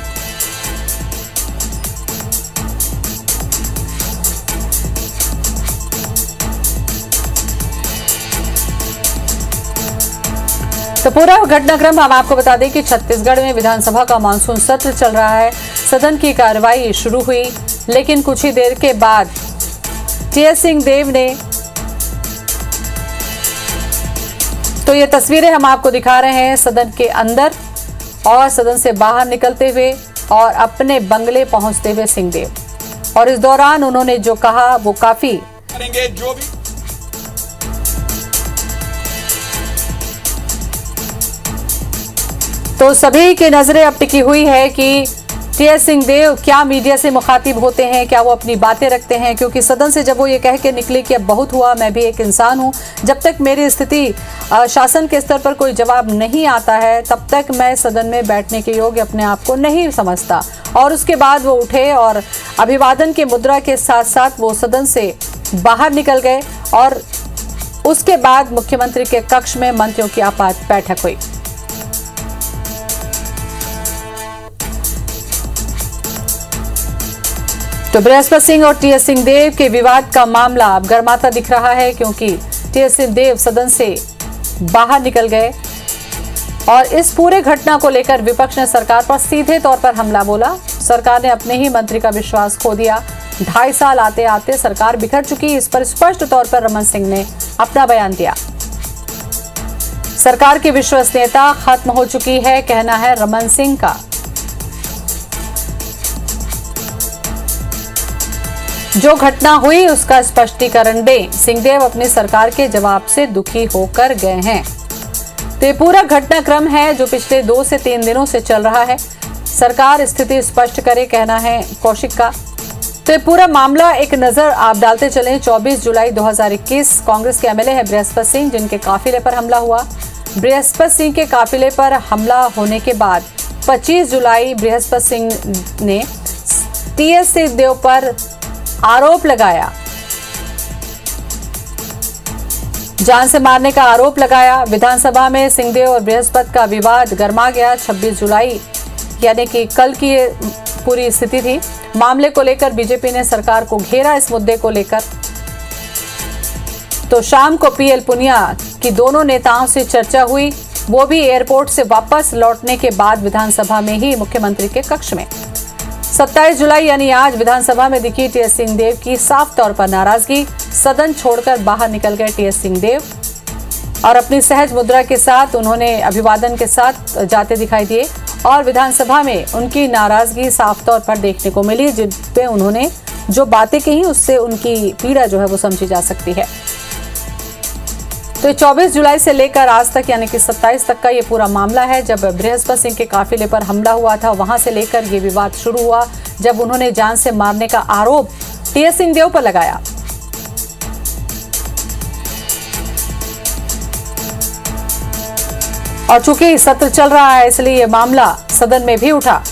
तो पूरा घटनाक्रम हम आपको बता दें कि छत्तीसगढ़ में विधानसभा का मानसून सत्र चल रहा है। सदन की कार्रवाई शुरू हुई, लेकिन कुछ ही देर के बाद टीएस सिंहदेव ने, तो ये तस्वीरें हम आपको दिखा रहे हैं सदन के अंदर और सदन से बाहर निकलते हुए और अपने बंगले पहुंचते हुए सिंहदेव। और इस दौरान उन्होंने जो कहा वो काफी करेंगे। जो भी तो सभी की नजरें अब टिकी हुई है कि टीएस सिंहदेव क्या मीडिया से मुखातिब होते हैं, क्या वो अपनी बातें रखते हैं, क्योंकि सदन से जब वो ये कह के निकले कि अब बहुत हुआ, मैं भी एक इंसान हूं, जब तक मेरी स्थिति शासन के स्तर पर कोई जवाब नहीं आता है तब तक मैं सदन में बैठने के योग्य अपने आप को नहीं समझता। और उसके बाद वो उठे और अभिवादन के मुद्रा के साथ साथ वो सदन से बाहर निकल गए और उसके बाद मुख्यमंत्री के कक्ष में मंत्रियों की आपात बैठक हुई। तो बृहस्पति सिंह और टीएस सिंहदेव के विवाद का मामला अब गर्माता दिख रहा है, क्योंकि टीएस सिंहदेव सदन से बाहर निकल गए और इस पूरे घटना को लेकर विपक्ष ने सरकार पर सीधे तौर पर हमला बोला। सरकार ने अपने ही मंत्री का विश्वास खो दिया। 2.5 साल आते आते सरकार बिखर चुकी, इस पर स्पष्ट तौर पर रमन सिंह ने अपना बयान दिया। सरकार की विश्वसनीयता खत्म हो चुकी है, कहना है रमन सिंह का। जो घटना हुई उसका स्पष्टीकरण दें, सिंहदेव अपनी सरकार के जवाब से दुखी होकर गए हैं। तो ये पूरा घटनाक्रम है जो पिछले 2 से 3 दिनों से चल रहा है। सरकार स्थिति स्पष्ट करे, कहना है कौशिक का। तो ये पूरा मामला एक नजर आप डालते चले। 24 जुलाई 2021 कांग्रेस के एमएलए हैं बृहस्पति सिंह, जिनके काफिले पर हमला हुआ। बृहस्पति सिंह के काफिले पर हमला होने के बाद 25 जुलाई बृहस्पति सिंह ने टीएस सिंहदेव पर आरोप लगाया, जान से मारने का आरोप लगाया। विधानसभा में सिंहदेव और बृहस्पति का विवाद गर्मा गया। 26 जुलाई यानी कि कल की ये पूरी स्थिति थी। मामले को लेकर बीजेपी ने सरकार को घेरा। इस मुद्दे को लेकर तो शाम को पीएल पुनिया की दोनों नेताओं से चर्चा हुई, वो भी एयरपोर्ट से वापस लौटने के बाद विधानसभा में ही मुख्यमंत्री के कक्ष में। 27 जुलाई यानी आज विधानसभा में दिखी टीएस सिंहदेव की साफ तौर पर नाराजगी। सदन छोड़कर बाहर निकल गए टीएस सिंहदेव और अपनी सहज मुद्रा के साथ उन्होंने अभिवादन के साथ जाते दिखाई दिए और विधानसभा में उनकी नाराजगी साफ तौर पर देखने को मिली। जिन पे उन्होंने जो बातें कही उससे उनकी पीड़ा जो है वो समझी जा सकती है। तो 24 जुलाई से लेकर आज तक यानी कि 27 तक का ये पूरा मामला है, जब बृहस्पति सिंह के काफिले पर हमला हुआ था। वहां से लेकर ये विवाद शुरू हुआ जब उन्होंने जान से मारने का आरोप टीएस सिंहदेव पर लगाया। और चूंकि सत्र चल रहा है इसलिए यह मामला सदन में भी उठा।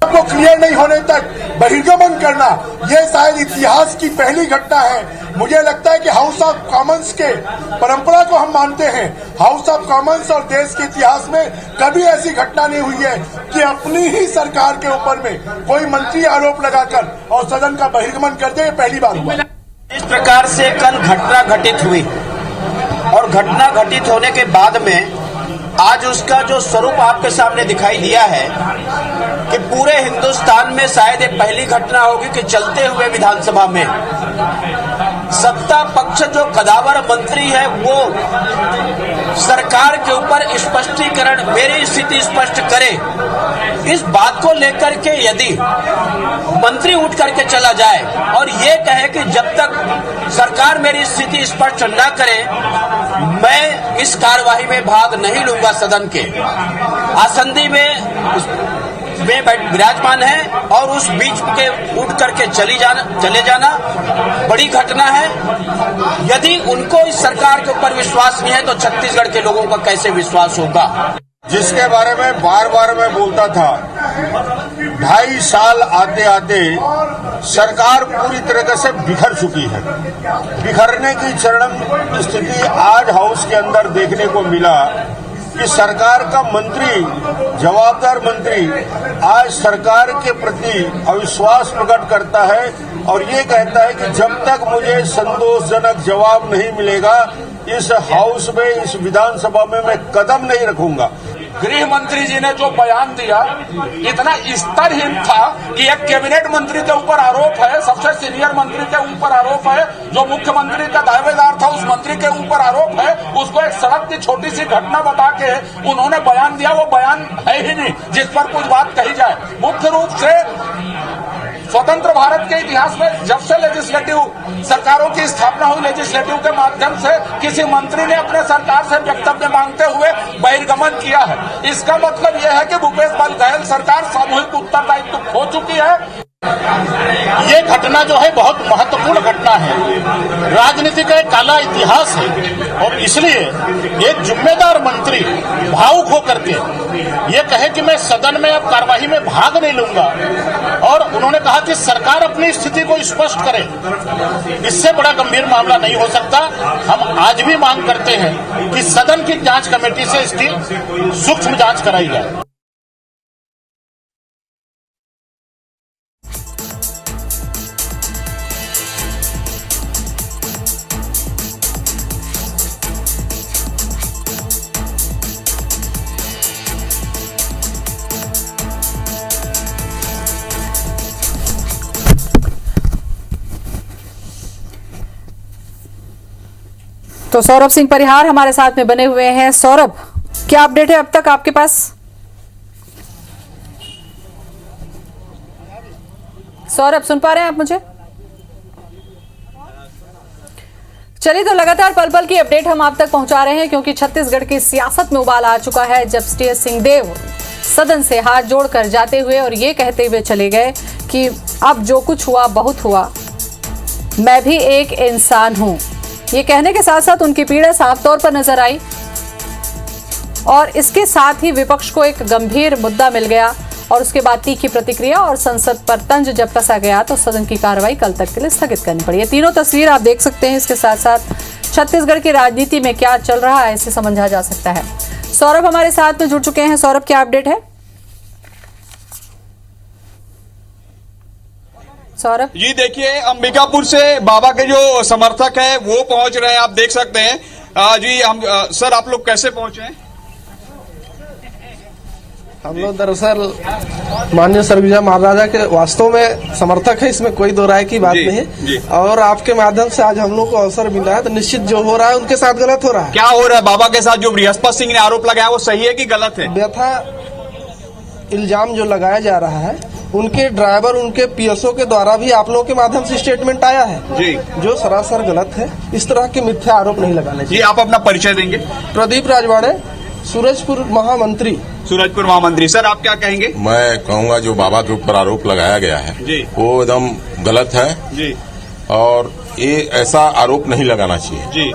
को क्लियर नहीं होने तक बहिर्गमन करना, यह शायद इतिहास की पहली घटना है। मुझे लगता है कि हाउस ऑफ कॉमन्स के परंपरा को हम मानते हैं। हाउस ऑफ कॉमन्स और देश के इतिहास में कभी ऐसी घटना नहीं हुई है कि अपनी ही सरकार के ऊपर में कोई मंत्री आरोप लगाकर और सदन का बहिर्गमन कर दे। पहली बार हुआ। इस प्रकार से कल घटना घटित हुई और घटना घटित होने के बाद में आज उसका जो स्वरूप आपके सामने दिखाई दिया है कि पूरे हिंदुस्तान में शायद ये पहली घटना होगी कि चलते हुए विधानसभा में सत्ता पक्ष जो कदावर मंत्री है वो सरकार के ऊपर स्पष्टीकरण, मेरी स्थिति स्पष्ट करे। इस बात को लेकर के यदि मंत्री उठ करके चला जाए और ये कहे कि जब तक सरकार मेरी स्थिति स्पष्ट न करे मैं इस कार्यवाही में भाग नहीं लूंगा, सदन के आसंदी में विराजमान है और उस बीच के उठ करके चले जाना बड़ी घटना है। यदि उनको इस सरकार के ऊपर विश्वास नहीं है तो छत्तीसगढ़ के लोगों का कैसे विश्वास होगा? जिसके बारे में बार बार मैं बोलता था, 2.5 साल आते आते सरकार पूरी तरीके से बिखर चुकी है। बिखरने की चरम स्थिति आज हाउस के अंदर देखने को मिला कि सरकार का मंत्री, जवाबदार मंत्री आज सरकार के प्रति अविश्वास प्रकट करता है और ये कहता है कि जब तक मुझे संतोषजनक जवाब नहीं मिलेगा इस हाउस में, इस विधानसभा में मैं कदम नहीं रखूंगा। गृह मंत्री जी ने जो बयान दिया इतना स्तरहीन था कि एक कैबिनेट मंत्री के ऊपर आरोप है, सबसे सीनियर मंत्री के ऊपर आरोप है, जो मुख्यमंत्री का दावेदार था उस मंत्री के ऊपर आरोप है, उसको एक सड़क की छोटी सी घटना बता के उन्होंने बयान दिया। वो बयान है ही नहीं जिस पर कुछ बात कही जाए। मुख्य रूप से स्वतंत्र भारत के इतिहास में जब से लेजिस्लेटिव सरकारों की स्थापना हुई, लेजिस्लेटिव के माध्यम से किसी मंत्री ने अपने सरकार से वक्तव्य मांगते हुए बहिर्गमन किया है। इसका मतलब यह है कि भूपेश बघेल सरकार सामूहिक उत्तरदायित्व खो चुकी है। ये घटना जो है बहुत महत्वपूर्ण घटना है, राजनीति का एक काला इतिहास है और इसलिए एक जिम्मेदार मंत्री भावुक होकर के ये कहे कि मैं सदन में अब कार्यवाही में भाग नहीं लूंगा और उन्होंने कहा कि सरकार अपनी स्थिति को स्पष्ट करे, इससे बड़ा गंभीर मामला नहीं हो सकता। हम आज भी मांग करते हैं कि सदन की जांच कमेटी से इसकी सूक्ष्म जांच कराई जाए। तो सौरभ सिंह परिहार हमारे साथ में बने हुए हैं। सौरभ, क्या अपडेट है अब तक आपके पास? सौरभ, सुन पा रहे हैं आप मुझे? चलिए, तो लगातार पल पल की अपडेट हम आप तक पहुंचा रहे हैं, क्योंकि छत्तीसगढ़ की सियासत में उबाल आ चुका है जब टीएस सिंहदेव सदन से हाथ जोड़कर जाते हुए और ये कहते हुए चले गए कि अब जो कुछ हुआ बहुत हुआ, मैं भी एक इंसान हूं। ये कहने के साथ साथ उनकी पीड़ा साफ तौर पर नजर आई और इसके साथ ही विपक्ष को एक गंभीर मुद्दा मिल गया और उसके बाद तीखी प्रतिक्रिया और संसद पर तंज जब कसा गया तो सदन की कार्रवाई कल तक के लिए स्थगित करनी पड़ी। ये तीनों तस्वीर आप देख सकते हैं। इसके साथ साथ छत्तीसगढ़ की राजनीति में क्या चल रहा है इसे समझा जा सकता है। सौरभ हमारे साथ में जुड़ चुके हैं। सौरभ, क्या अपडेट है? सौरभ जी, देखिए, अंबिकापुर से बाबा के जो समर्थक है वो पहुंच रहे हैं, आप देख सकते हैं। जी हम सर, आप लोग कैसे पहुंचे हैं? हम लोग दरअसल माननीय सरगुजा महाराजा के वास्तव में समर्थक है, इसमें कोई दो राय की बात नहीं है। और आपके माध्यम से आज हम लोग को अवसर मिला है, तो निश्चित जो हो रहा है उनके साथ गलत हो रहा है। क्या हो रहा है बाबा के साथ? जो बृहस्पति सिंह ने आरोप लगाया वो सही है कि गलत है? व्यथा इल्जाम जो लगाया जा रहा है, उनके ड्राइवर, उनके पीएसओ के द्वारा भी आप लोगों के माध्यम से स्टेटमेंट आया है जी, जो सरासर गलत है। इस तरह के मिथ्या आरोप नहीं लगाने चाहिए। जी, आप अपना परिचय देंगे? प्रदीप राजवाड़े, सूरजपुर महामंत्री। सूरजपुर महामंत्री। सर, आप क्या कहेंगे? मैं कहूंगा जो बाबा के ऊपर आरोप लगाया गया है जी, वो एकदम गलत है जी, और ये ऐसा आरोप नहीं लगाना चाहिए। जी,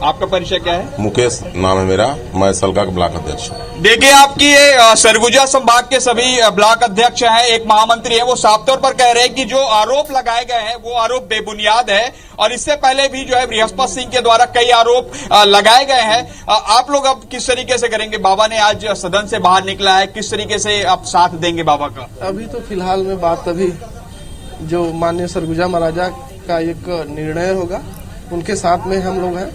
आपका परिचय क्या है? मुकेश नाम है मेरा, मैं सलका का ब्लॉक अध्यक्ष हूँ। देखिए, आपकी ये सरगुजा संभाग के सभी ब्लॉक अध्यक्ष हैं, एक महामंत्री है, वो साफ तौर पर कह रहे हैं कि जो आरोप लगाए गए हैं वो आरोप बेबुनियाद है और इससे पहले भी जो है बृहस्पति सिंह के द्वारा कई आरोप लगाए गए हैं। आप लोग अब किस तरीके से करेंगे? बाबा ने आज सदन से बाहर निकला है, किस तरीके से आप साथ देंगे बाबा का? अभी तो फिलहाल में बात अभी जो माननीय सरगुजा महाराजा का एक निर्णय होगा उनके साथ में हम लोग हैं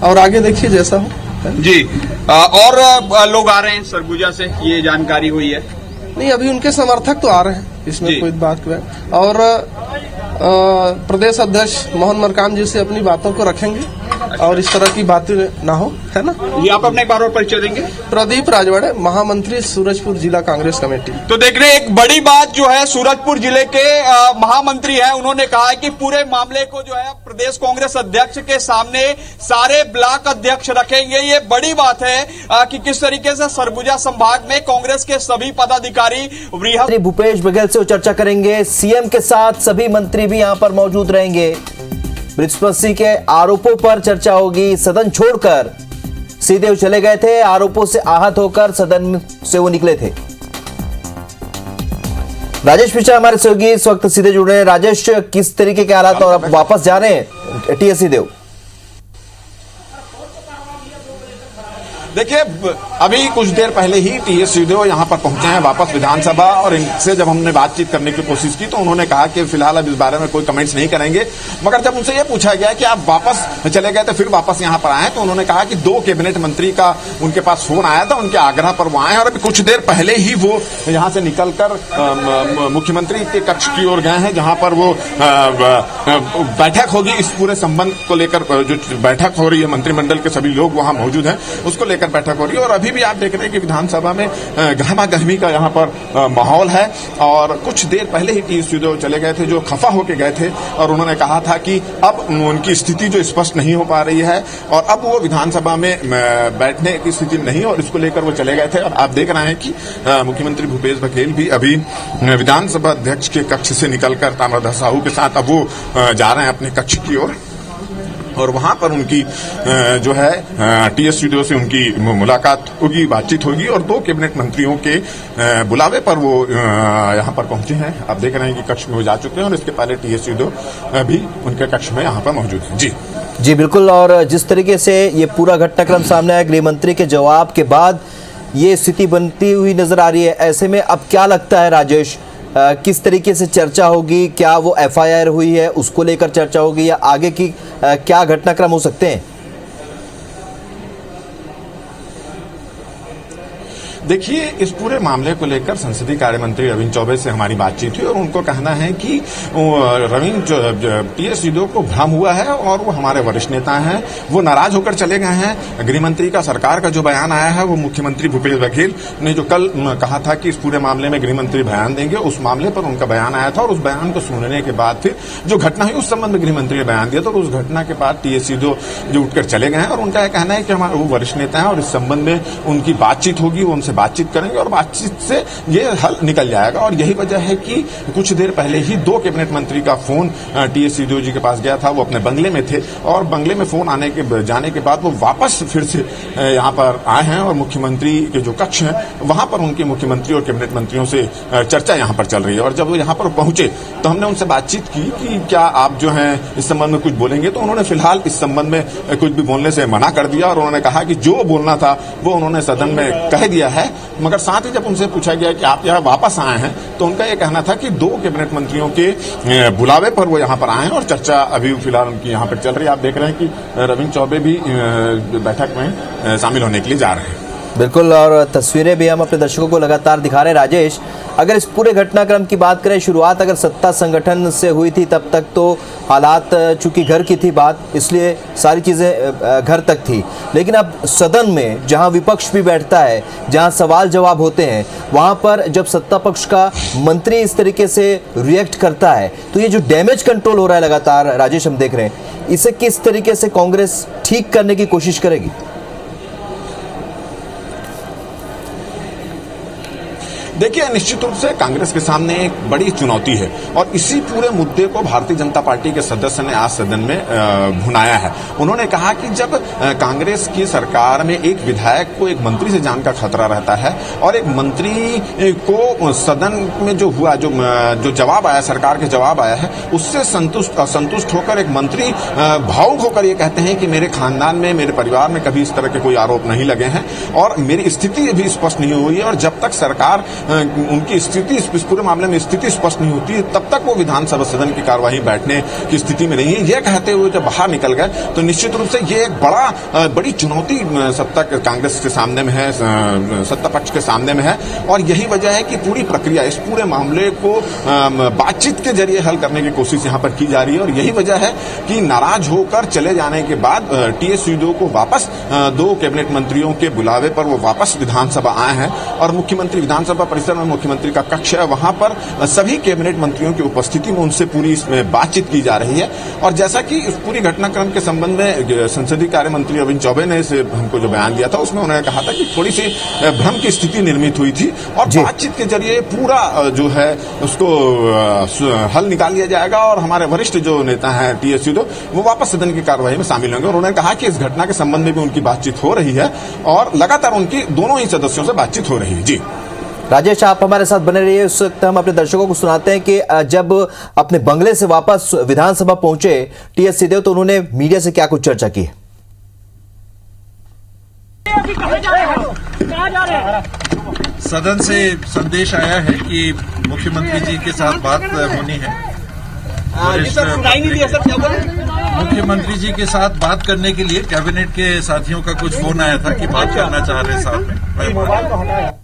और आगे देखिए जैसा हो। जी, और लोग आ रहे हैं सरगुजा से, ये जानकारी हुई है? नहीं, अभी उनके समर्थक तो आ रहे हैं, इसमें कोई बात नहीं है। और प्रदेश अध्यक्ष मोहन मरकाम जी से अपनी बातों को रखेंगे और इस तरह की बातें ना हो, है ना। ये आप अपने एक बार और परिचय देंगे? प्रदीप राजवाड़े, महामंत्री, सूरजपुर जिला कांग्रेस कमेटी। तो देख रहे हैं, एक बड़ी बात जो है सूरजपुर जिले के महामंत्री है, उन्होंने कहा है कि पूरे मामले को जो है प्रदेश कांग्रेस अध्यक्ष के सामने सारे ब्लॉक अध्यक्ष रखेंगे। ये बड़ी बात है कि किस तरीके से सरगुजा संभाग में कांग्रेस के सभी पदाधिकारी भूपेश बघेल से चर्चा करेंगे। सीएम के साथ सभी मंत्री भी यहां पर मौजूद रहेंगे। बृहस्पति सिंह के आरोपों पर चर्चा होगी। सदन छोड़कर सीधे वो चले गए थे, आरोपों से आहत होकर सदन से वो निकले थे। राजेश पिछड़ा हमारे सहयोगी इस वक्त सीधे जुड़ रहे हैं। राजेश, किस तरीके के हालात और अब वापस जा रहे हैं टीएस सिंहदेव? देखिए, अभी कुछ देर पहले ही टीएस सिंहदेव यहाँ पर पहुंचे हैं वापस विधानसभा, और इनसे जब हमने बातचीत करने की कोशिश की तो उन्होंने कहा कि फिलहाल अब इस बारे में कोई कमेंट्स नहीं करेंगे। मगर जब उनसे ये पूछा गया कि आप वापस चले गए तो फिर वापस यहाँ पर आए, तो उन्होंने कहा कि 2 कैबिनेट मंत्री का उनके पास फोन आया था, उनके आग्रह पर वो आए और अभी कुछ देर पहले ही वो यहाँ से निकलकर मुख्यमंत्री के कक्ष की ओर गए हैं, जहाँ पर वो बैठक होगी इस पूरे संबंध को लेकर। जो बैठक हो रही है, मंत्रिमंडल के सभी लोग वहां मौजूद हैं, उसको लेकर बैठक हो रही है। और अभी भी आप देख रहे हैं कि विधानसभा में गहमा गहमी का यहाँ पर माहौल है। और कुछ देर पहले ही टीएस सिंहदेव चले गए थे, जो खफा होके गए थे, और उन्होंने कहा था कि अब उनकी स्थिति जो स्पष्ट नहीं हो पा रही है और अब वो विधानसभा में बैठने की स्थिति नहीं, और इसको लेकर वो चले गए थे। और आप देख रहे हैं कि मुख्यमंत्री भूपेश बघेल भी अभी विधानसभा अध्यक्ष के कक्ष से निकलकर ताम्रध्वज साहू के साथ अब वो जा रहे हैं अपने कक्ष की ओर, और वहां पर उनकी जो है टीएस सिंहदेव से उनकी मुलाकात होगी, बातचीत होगी, और 2 कैबिनेट मंत्रियों के बुलावे पर वो यहां पर पहुंचे हैं। आप देख रहे हैं कि कक्ष में वो जा चुके हैं और इसके पहले टीएस सिंहदेव भी उनके कक्ष में यहां पर मौजूद हैं। जी बिल्कुल। और जिस तरीके से ये पूरा घटनाक्रम सामने आया, गृह मंत्री के जवाब के बाद ये स्थिति बनती हुई नजर आ रही है, ऐसे में अब क्या लगता है राजेश, किस तरीके से चर्चा होगी? क्या वो एफआईआर हुई है उसको लेकर चर्चा होगी या आगे की क्या घटनाक्रम हो सकते हैं? देखिए, इस पूरे मामले को लेकर संसदीय कार्य मंत्री रविंद्र चौबे से हमारी बातचीत हुई और उनको कहना है कि रविंद्र टीएस सिद्धू को भ्रम हुआ है और वो हमारे वरिष्ठ नेता हैं, वो नाराज होकर चले गए हैं। गृह मंत्री का सरकार का जो बयान आया है वो मुख्यमंत्री भूपेश बघेल ने जो कल कहा था कि इस पूरे मामले में गृह मंत्री बयान देंगे, उस मामले पर उनका बयान आया था और उस बयान को सुनने के बाद फिर जो घटना हुई उस संबंध में गृह मंत्री ने बयान दिया। तो उस घटना के बाद टीएस सिद्धू जो उठकर चले गए हैं और उनका यह कहना है कि हमारे वो वरिष्ठ नेता हैं और इस संबंध में उनकी बातचीत होगी, वो उनसे बातचीत करेंगे और बातचीत से ये हल निकल जाएगा। और यही वजह है कि कुछ देर पहले ही 2 कैबिनेट मंत्री का फोन टीएस सिद्धू जी के पास गया था। वो अपने बंगले में थे और बंगले में फोन जाने के बाद वो वापस फिर से यहाँ पर आए हैं और मुख्यमंत्री के जो कक्ष है वहां पर उनके मुख्यमंत्री और कैबिनेट मंत्रियों से चर्चा यहाँ पर चल रही है। और जब वो यहाँ पर पहुंचे तो हमने उनसे बातचीत की कि क्या आप जो है इस संबंध में कुछ बोलेंगे, तो उन्होंने फिलहाल इस संबंध में कुछ भी बोलने से मना कर दिया और उन्होंने कहा कि जो बोलना था वो उन्होंने सदन में कह दिया है। मगर साथ ही जब उनसे पूछा गया कि आप यहाँ वापस आए हैं तो उनका यह कहना था कि 2 कैबिनेट मंत्रियों के बुलावे पर वो यहाँ पर आए हैं और चर्चा अभी फिलहाल उनकी यहाँ पर चल रही है। आप देख रहे हैं कि रविंद्र चौबे भी बैठक में शामिल होने के लिए जा रहे हैं। बिल्कुल, और तस्वीरें भी हम अपने दर्शकों को लगातार दिखा रहे हैं। राजेश, अगर इस पूरे घटनाक्रम की बात करें, शुरुआत अगर सत्ता संगठन से हुई थी तब तक तो हालात चूंकि घर की थी बात, इसलिए सारी चीज़ें घर तक थी। लेकिन अब सदन में जहां विपक्ष भी बैठता है, जहां सवाल जवाब होते हैं, वहां पर जब सत्ता पक्ष का मंत्री इस तरीके से रिएक्ट करता है तो ये जो डैमेज कंट्रोल हो रहा है लगातार, राजेश, हम देख रहे हैं, इसे किस तरीके से कांग्रेस ठीक करने की कोशिश करेगी? देखिए, निश्चित रूप से कांग्रेस के सामने एक बड़ी चुनौती है और इसी पूरे मुद्दे को भारतीय जनता पार्टी के सदस्य ने आज सदन में भुनाया है। उन्होंने कहा कि जब कांग्रेस की सरकार में एक विधायक को एक मंत्री से जान का खतरा रहता है और एक मंत्री को सदन में जो हुआ, जो जवाब आया, सरकार के जवाब आया है, उससे असंतुष्ट होकर एक मंत्री भावुक होकर ये कहते हैं कि मेरे खानदान में, मेरे परिवार में कभी इस तरह के कोई आरोप नहीं लगे हैं और मेरी स्थिति भी स्पष्ट नहीं हुई है और जब तक सरकार उनकी स्थिति, इस पूरे मामले में स्थिति स्पष्ट नहीं होती है तब तक वो विधानसभा सदन की कार्यवाही बैठने की स्थिति में नहीं है। यह कहते हुए जब बाहर निकल गए तो निश्चित रूप से ये एक बड़ी चुनौती सत्ता कांग्रेस के सामने में है, सत्ता पक्ष के सामने में है और यही वजह है कि पूरी प्रक्रिया, इस पूरे मामले को बातचीत के जरिए हल करने की कोशिश यहाँ पर की जा रही है और यही वजह है कि नाराज होकर चले जाने के बाद टीएस सिद्धू को वापस 2 कैबिनेट मंत्रियों के बुलावे पर वो वापस विधानसभा आए हैं और मुख्यमंत्री विधानसभा परिसर में मुख्यमंत्री का कक्ष है, वहां पर सभी कैबिनेट मंत्रियों की उपस्थिति में उनसे पूरी इसमें बातचीत की जा रही है। और जैसा कि इस पूरी घटनाक्रम के संबंध में संसदीय कार्य मंत्री रविंद्र चौबे ने हमको जो बयान दिया था उसमें उन्होंने कहा था कि थोड़ी सी भ्रम की स्थिति निर्मित हुई थी और बातचीत के जरिए पूरा जो है उसको हल निकाल लिया जाएगा और हमारे वरिष्ठ जो नेता हैं टीएस सिद्धू वो वापस सदन की कार्यवाही में शामिल होंगे। और उन्होंने कहा कि इस घटना के संबंध में भी उनकी बातचीत हो रही है और लगातार उनकी दोनों ही सदस्यों से बातचीत हो रही है। जी राजेश, आप हमारे साथ बने रहिए। उस वक्त हम अपने दर्शकों को सुनाते हैं कि जब अपने बंगले से वापस विधानसभा पहुंचे टीएस सिद्धू तो उन्होंने मीडिया से क्या कुछ चर्चा की। सदन से संदेश आया है कि मुख्यमंत्री जी के साथ बात होनी है। मुख्यमंत्री जी के साथ बात करने के लिए कैबिनेट के साथियों का कुछ फोन आया था कि बात करना चाह रहे साथ में।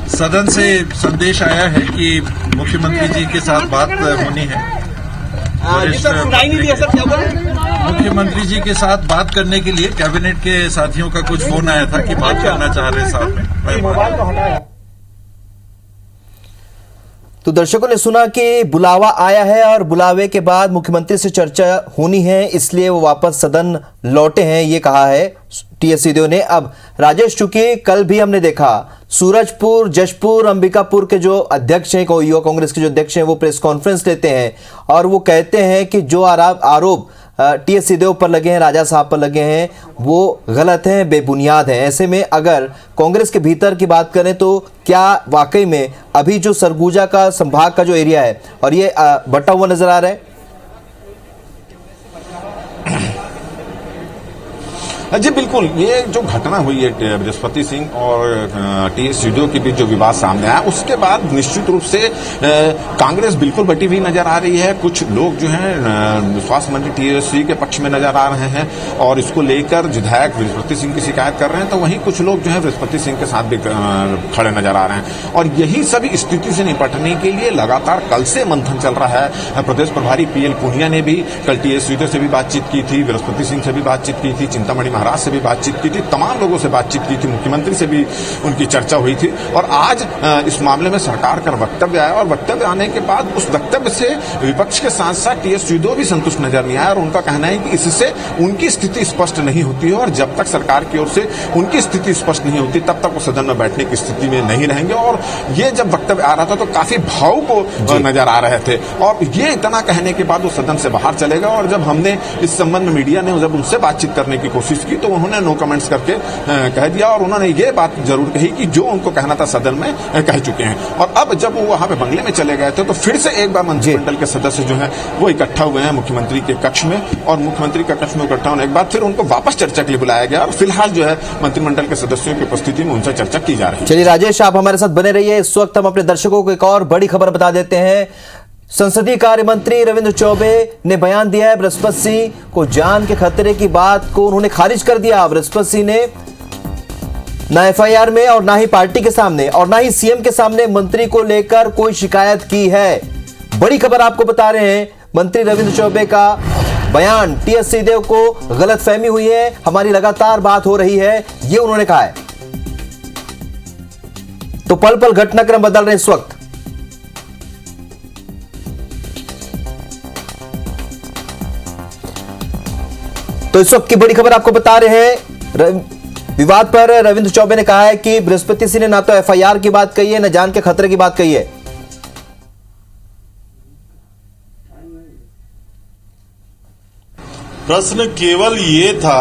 सदन से संदेश आया है कि मुख्यमंत्री जी के साथ बात होनी है। मुख्यमंत्री जी के साथ बात करने के लिए कैबिनेट के साथियों का कुछ फोन आया था कि बात करना चाह रहे साथ में। तो दर्शकों ने सुना कि बुलावा आया है और बुलावे के बाद मुख्यमंत्री से चर्चा होनी है, इसलिए वो वापस सदन लौटे हैं, ये कहा है टीएस सिद्धू ने। अब राजेश, चूंकि कल भी हमने देखा सूरजपुर, जशपुर, अंबिकापुर के जो अध्यक्ष हैं, युवा कांग्रेस के जो अध्यक्ष हैं, वो प्रेस कॉन्फ्रेंस लेते हैं और वो कहते हैं कि जो आरोप टीएस सिद्धू पर लगे हैं, राजा साहब पर लगे हैं, वो गलत हैं, बेबुनियाद हैं। ऐसे में अगर कांग्रेस के भीतर की बात करें तो क्या वाकई में अभी जो सरगुजा का संभाग का जो एरिया है और ये बटा हुआ नजर आ रहा है? जी बिल्कुल, ये जो घटना हुई है बृहस्पति सिंह और टीएस सिद्धू के बीच जो विवाद सामने आया, उसके बाद निश्चित रूप से कांग्रेस बिल्कुल बटी हुई नजर आ रही है। कुछ लोग जो हैं स्वास्थ्य मंत्री टीएस के पक्ष में नजर आ रहे हैं और इसको लेकर विधायक बृहस्पति सिंह की शिकायत कर रहे हैं, तो वहीं कुछ लोग जो है बृहस्पति सिंह के साथ भी खड़े नजर आ रहे हैं। और यही सभी स्थिति से निपटने के लिए लगातार कल से मंथन चल रहा है। प्रदेश प्रभारी पीएल पुनिया ने भी कल टीएस सिद्धू से भी बातचीत की थी, बृहस्पति सिंह से भी बातचीत की थी, चिंतामणि महाराज से भी बातचीत की थी, तमाम लोगों से बातचीत की थी, मुख्यमंत्री से भी उनकी चर्चा हुई थी। और आज इस मामले में सरकार का वक्तव्य आया और वक्तव्य आने के बाद उस वक्तव्य से विपक्ष के साथ साथ टीएस सिद्धू भी संतुष्ट नजर नहीं आया और उनका कहना है कि इससे उनकी स्थिति स्पष्ट नहीं होती है और जब तक सरकार की ओर से उनकी स्थिति स्पष्ट नहीं होती तब तक वो सदन में बैठने की स्थिति में नहीं रहेंगे। और ये जब वक्तव्य आ रहा था तो काफी भावुक नजर आ रहे थे और ये इतना कहने के बाद वो सदन से बाहर चलेगा। और जब हमने इस संबंध में मीडिया ने जब उनसे बातचीत करने की कोशिश की तो उन्होंने नो कमेंट्स करके कह दिया और उन्होंने ये बात जरूर कही कि जो उनको कहना था सदन में कह चुके हैं। और अब जब वो वहां पे बंगले में चले गए थे तो फिर से एक बार मंत्रिमंडल के सदस्य जो हैं वो इकट्ठा हुए हैं मुख्यमंत्री के कक्ष में और मुख्यमंत्री के कक्ष में इकट्ठा होने के बाद फिर उनको वापस चर्चा के लिए बुलाया गया और फिलहाल जो है मंत्रिमंडल के सदस्यों की उपस्थिति में उनसे चर्चा की जा रही है। चलिए राजेश, आप हमारे साथ बने रहिए। इस वक्त हम अपने दर्शकों को एक और बड़ी खबर बता देते हैं। संसदीय कार्य मंत्री रविंद्र चौबे ने बयान दिया है। बृहस्पति सिंह को जान के खतरे की बात को उन्होंने खारिज कर दिया। बृहस्पति सिंह ने ना एफआईआर में और ना ही पार्टी के सामने और ना ही सीएम के सामने मंत्री को लेकर कोई शिकायत की है। बड़ी खबर आपको बता रहे हैं, मंत्री रविंद्र चौबे का बयान, टीएस सिद्धू को गलतफहमी हुई है, हमारी लगातार बात हो रही है, ये उन्होंने कहा है। तो पल पल घटनाक्रम बदल रहे हैं इस वक्त। तो इस वक्त की बड़ी खबर आपको बता रहे हैं। विवाद पर रविंद्र चौबे ने कहा है कि बृहस्पति सिंह ने ना तो एफआईआर की बात कही है, ना जान के खतरे की बात कही है। प्रश्न केवल ये था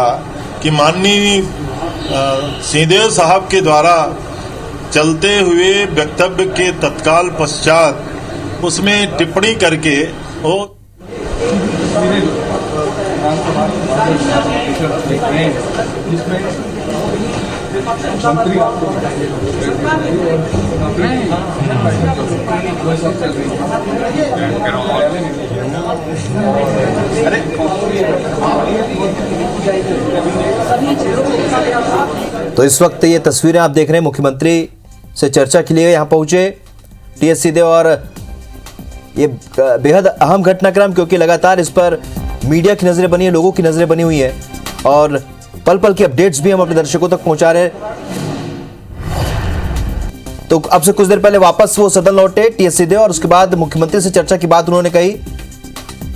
कि माननीय सिंहदेव साहब के द्वारा चलते हुए वक्तव्य के तत्काल पश्चात उसमें टिप्पणी करके वो तो इस वक्त ये तस्वीरें आप देख रहे हैं, मुख्यमंत्री से चर्चा के लिए यहां पहुंचे टीएस सिद्धू और ये बेहद अहम घटनाक्रम क्योंकि लगातार इस पर मीडिया की नजरें बनी है, लोगों की नजरें बनी हुई है और पल पल की अपडेट्स भी हम अपने दर्शकों तक पहुंचा रहे हैं। तो अब से कुछ देर पहले वापस वो सदन लौटे टीएस सिद्धू और उसके बाद मुख्यमंत्री से चर्चा की बात उन्होंने कही।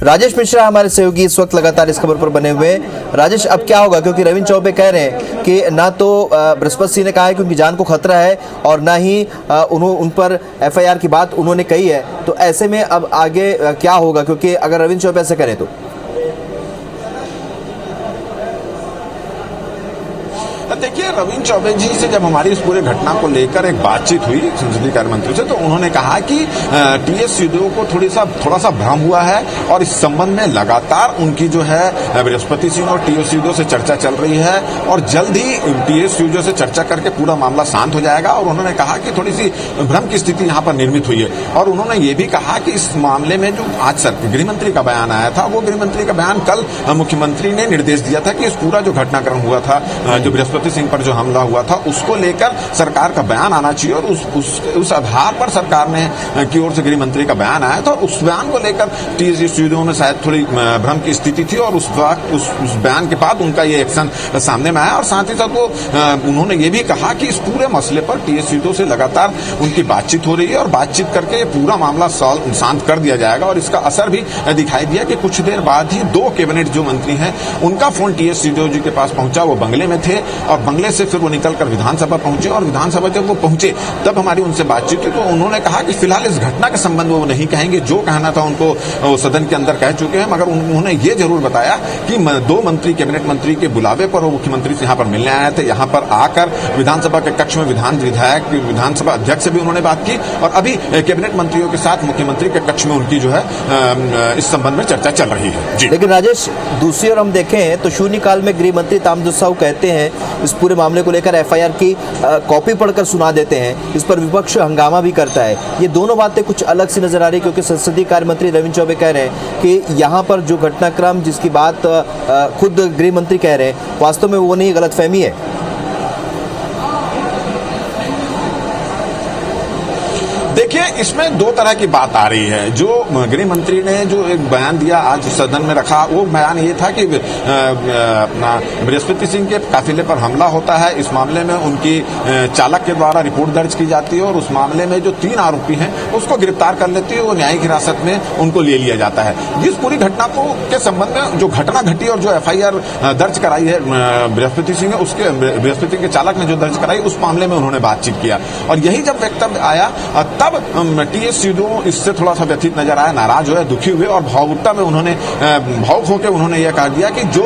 राजेश मिश्रा हमारे सहयोगी इस वक्त लगातार इस खबर पर बने हुए हैं। राजेश, अब क्या होगा क्योंकि रविंद्र चौबे कह रहे हैं कि ना तो बृहस्पति सिंह ने कहा है कि उनकी जान को खतरा है और ना ही उन पर एफआईआर की बात उन्होंने कही है, तो ऐसे में अब आगे क्या होगा क्योंकि अगर रविंद्र चौबे ऐसे करें तो? देखिए, रविंद्र चौबे जी से जब हमारी इस पूरे घटना को लेकर एक बातचीत हुई संसदीय कार्य मंत्री से तो उन्होंने कहा कि टीएस सिद्धू को थोड़ा सा भ्रम हुआ है और इस संबंध में लगातार उनकी जो है बृहस्पति सिंह और टीएस सिद्धू से चर्चा चल रही है और जल्द ही टीएस सिद्धू से चर्चा करके पूरा मामला शांत हो जाएगा। और उन्होंने कहा कि थोड़ी सी भ्रम की स्थिति यहाँ पर निर्मित हुई है और उन्होंने ये भी कहा कि इस मामले में जो आज गृह मंत्री का बयान आया था वो गृह मंत्री का बयान कल मुख्यमंत्री ने निर्देश दिया था कि इस पूरा जो घटनाक्रम हुआ था, जो बृहस्पति सिंह पर जो हमला हुआ था उसको लेकर सरकार का बयान आना चाहिए और उस आधार पर सरकार ने की ओर से गृह मंत्री का बयान आया था। उस बयान को लेकर टीएस सिद्धू में शायद थोड़ी भ्रम की स्थिति थी और उस बयान के बाद उनका ये एक्शन सामने में आया और साथ ही साथ वो उन्होंने ये भी कहा कि इस पूरे मसले पर टीएस सिद्धू से लगातार उनकी बातचीत हो रही है और बातचीत करके पूरा मामला शांत कर दिया जाएगा। और इसका असर भी दिखाई दिया कि कुछ देर बाद ही 2 कैबिनेट जो मंत्री हैं उनका फोन टीएस सिद्धू जी के पास पहुंचा, वो बंगले में थे और बंगले से फिर वो निकलकर विधानसभा पहुंचे और विधानसभा जब वो पहुंचे तब हमारी उनसे बातचीत हुई तो उन्होंने कहा कि फिलहाल इस घटना के संबंध में वो नहीं कहेंगे, जो कहना था उनको सदन के अंदर कह चुके हैं, मगर उन्होंने ये जरूर बताया कि 2 मंत्री कैबिनेट मंत्री के बुलावे पर वो मुख्यमंत्री से यहाँ पर मिलने आए थे। यहाँ पर आकर विधानसभा के कक्ष में विधायक विधानसभा अध्यक्ष से भी उन्होंने बात की और अभी कैबिनेट मंत्रियों के साथ मुख्यमंत्री के कक्ष में उनकी जो है इस संबंध में चर्चा चल रही है जी। लेकिन राजेश, दूसरी ओर हम देखें तो शून्यकाल में गृह मंत्री तामदुस साहू कहते हैं इस पूरे मामले को लेकर एफआईआर की कॉपी पढ़कर सुना देते हैं, इस पर विपक्ष हंगामा भी करता है। ये दोनों बातें कुछ अलग सी नजर आ रही, क्योंकि संसदीय कार्य मंत्री रविंद्र चौबे कह रहे हैं कि यहाँ पर जो घटनाक्रम जिसकी बात खुद गृह मंत्री कह रहे हैं वास्तव में वो नहीं, गलतफहमी है। देखिए, इसमें 2 तरह की बात आ रही है। जो गृह मंत्री ने जो एक बयान दिया आज सदन में रखा, वो बयान ये था कि अपना बृहस्पति सिंह के काफिले पर हमला होता है, इस मामले में उनकी चालक के द्वारा रिपोर्ट दर्ज की जाती है और उस मामले में जो 3 आरोपी हैं उसको गिरफ्तार कर लेती है, वो न्यायिक हिरासत में उनको ले लिया जाता है। जिस पूरी घटना को के संबंध में जो घटना घटी और जो एफआईआर दर्ज कराई है बृहस्पति सिंह ने, उसके बृहस्पति के चालक ने जो दर्ज कराई, उस मामले में उन्होंने बातचीत किया और यही जब वक्तव्य आया तब टीएस सिद्धू इससे थोड़ा सा व्यथित नजर आया, नाराज हुए, दुखी हुए और भावुकता में उन्होंने भावुक होकर उन्होंने यह कह दिया कि जो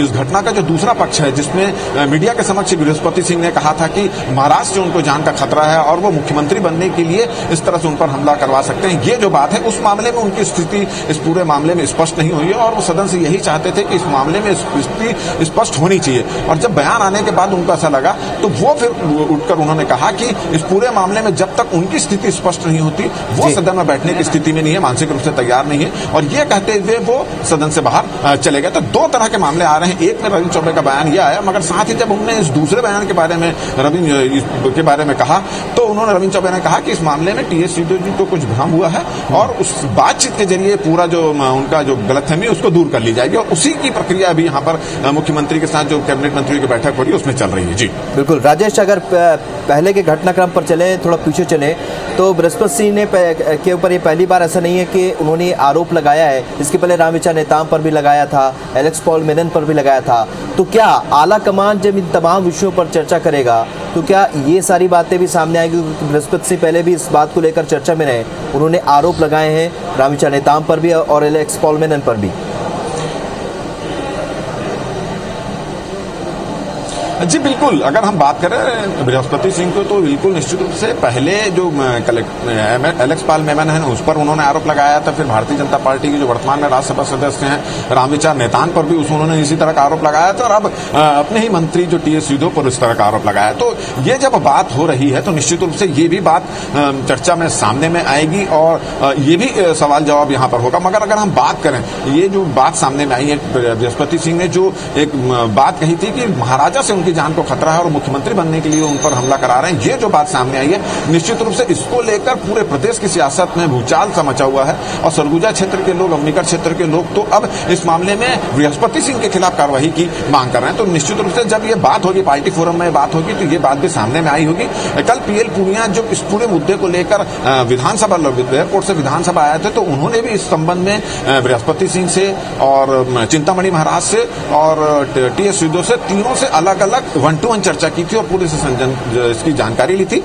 इस घटना का जो दूसरा पक्ष है, जिसमें मीडिया के समक्ष बृहस्पति सिंह ने कहा था कि महाराष्ट्र से उनको जान का खतरा है और वो मुख्यमंत्री बनने के लिए इस तरह से उन पर हमला करवा सकते हैं, ये जो बात है उस मामले में उनकी स्थिति इस पूरे मामले में स्पष्ट नहीं हुई है और वो सदन से यही चाहते थे कि इस मामले में स्थिति स्पष्ट होनी चाहिए। और जब बयान आने के बाद उनको ऐसा लगा तो वो फिर उठकर उन्होंने कहा कि इस पूरे मामले में जब तक उनकी स्थिति स्पष्ट नहीं होती वो सदन में बैठने की स्थिति में नहीं है, मानसिक रूप से तैयार नहीं है और ये कहते हुए वो सदन से बाहर चले गए। तो 2 तरह के मामले आ रहे हैं, एक में रविंद्र चौबे का बयान यह आया, मगर साथ ही जब उन्होंने इस दूसरे बयान के बारे में रविंद्र के बारे में कहा तो उन्होंने रविंद्र चौबे ने कहा कि इस मामले में टीएस सिद्धू जी को कुछ भ्रम हुआ है और उस बातचीत के जरिए पूरा जो उनका जो गलतफहमी उसको दूर कर ली जाएगी और उसी की प्रक्रिया अभी यहाँ पर मुख्यमंत्री के साथ जो कैबिनेट मंत्रियों की बैठक हो रही है उसमें चल रही है जी। बिल्कुल राजेश, अगर पहले के घटनाक्रम पर चले, थोड़ा पीछे चले तो बृहस्पति सिंह ने के ऊपर ये पहली बार ऐसा नहीं है कि उन्होंने आरोप लगाया है, इसके पहले रामविचार नेताम पर भी लगाया था, एलेक्स पॉल मेनन पर भी लगाया था। तो क्या आला कमान जब इन तमाम विषयों पर चर्चा करेगा तो क्या ये सारी बातें भी सामने आएगी? क्योंकि बृहस्पति सिंह पहले भी इस बात को लेकर चर्चा में रहे, उन्होंने आरोप लगाए हैं रामविचार नेताम पर भी और एलेक्स पॉल मेनन पर भी। जी बिल्कुल, अगर हम बात करें बृहस्पति सिंह को तो बिल्कुल निश्चित रूप से पहले जो एलेक्स पॉल मेनन है उस पर उन्होंने आरोप लगाया था, फिर भारतीय जनता पार्टी के जो वर्तमान में राज्यसभा सदस्य हैं रामविचार नेताम पर भी उन्होंने इसी तरह का आरोप लगाया था और अब अपने ही मंत्री जो टीएस सिद्धू पर इस तरह का आरोप लगाया। तो ये जब बात हो रही है तो निश्चित रूप से ये भी बात चर्चा में सामने में आएगी और ये भी सवाल जवाब यहाँ पर होगा। मगर अगर हम बात करें, ये जो बात सामने में आई है, बृहस्पति सिंह ने जो एक बात कही थी कि महाराजा से की जान को खतरा है और मुख्यमंत्री बनने के लिए उन पर हमला करा रहे हैं, ये जो बात सामने आई है निश्चित रूप से इसको लेकर पूरे प्रदेश की सियासत में भूचाल सा मचा हुआ है और सरगुजा क्षेत्र के लोग, अम्बिका क्षेत्र के लोग तो अब इस मामले में बृहस्पति सिंह के खिलाफ कार्रवाई की मांग कर रहे हैं। तो निश्चित रूप से जब ये बात होगी, पार्टी फोरम में बात होगी, तो ये बात भी सामने में आई होगी। कल पीएल पूनिया जो इस पूरे मुद्दे को लेकर विधानसभा एयरपोर्ट से विधानसभा आए थे तो उन्होंने भी इस संबंध में बृहस्पति सिंह से और चिंतामणि महाराज से और टीएस सिद्धू से, तीनों से अलग अलग 1-to-1 चर्चा की थी और पूरे से इसकी जानकारी ली थी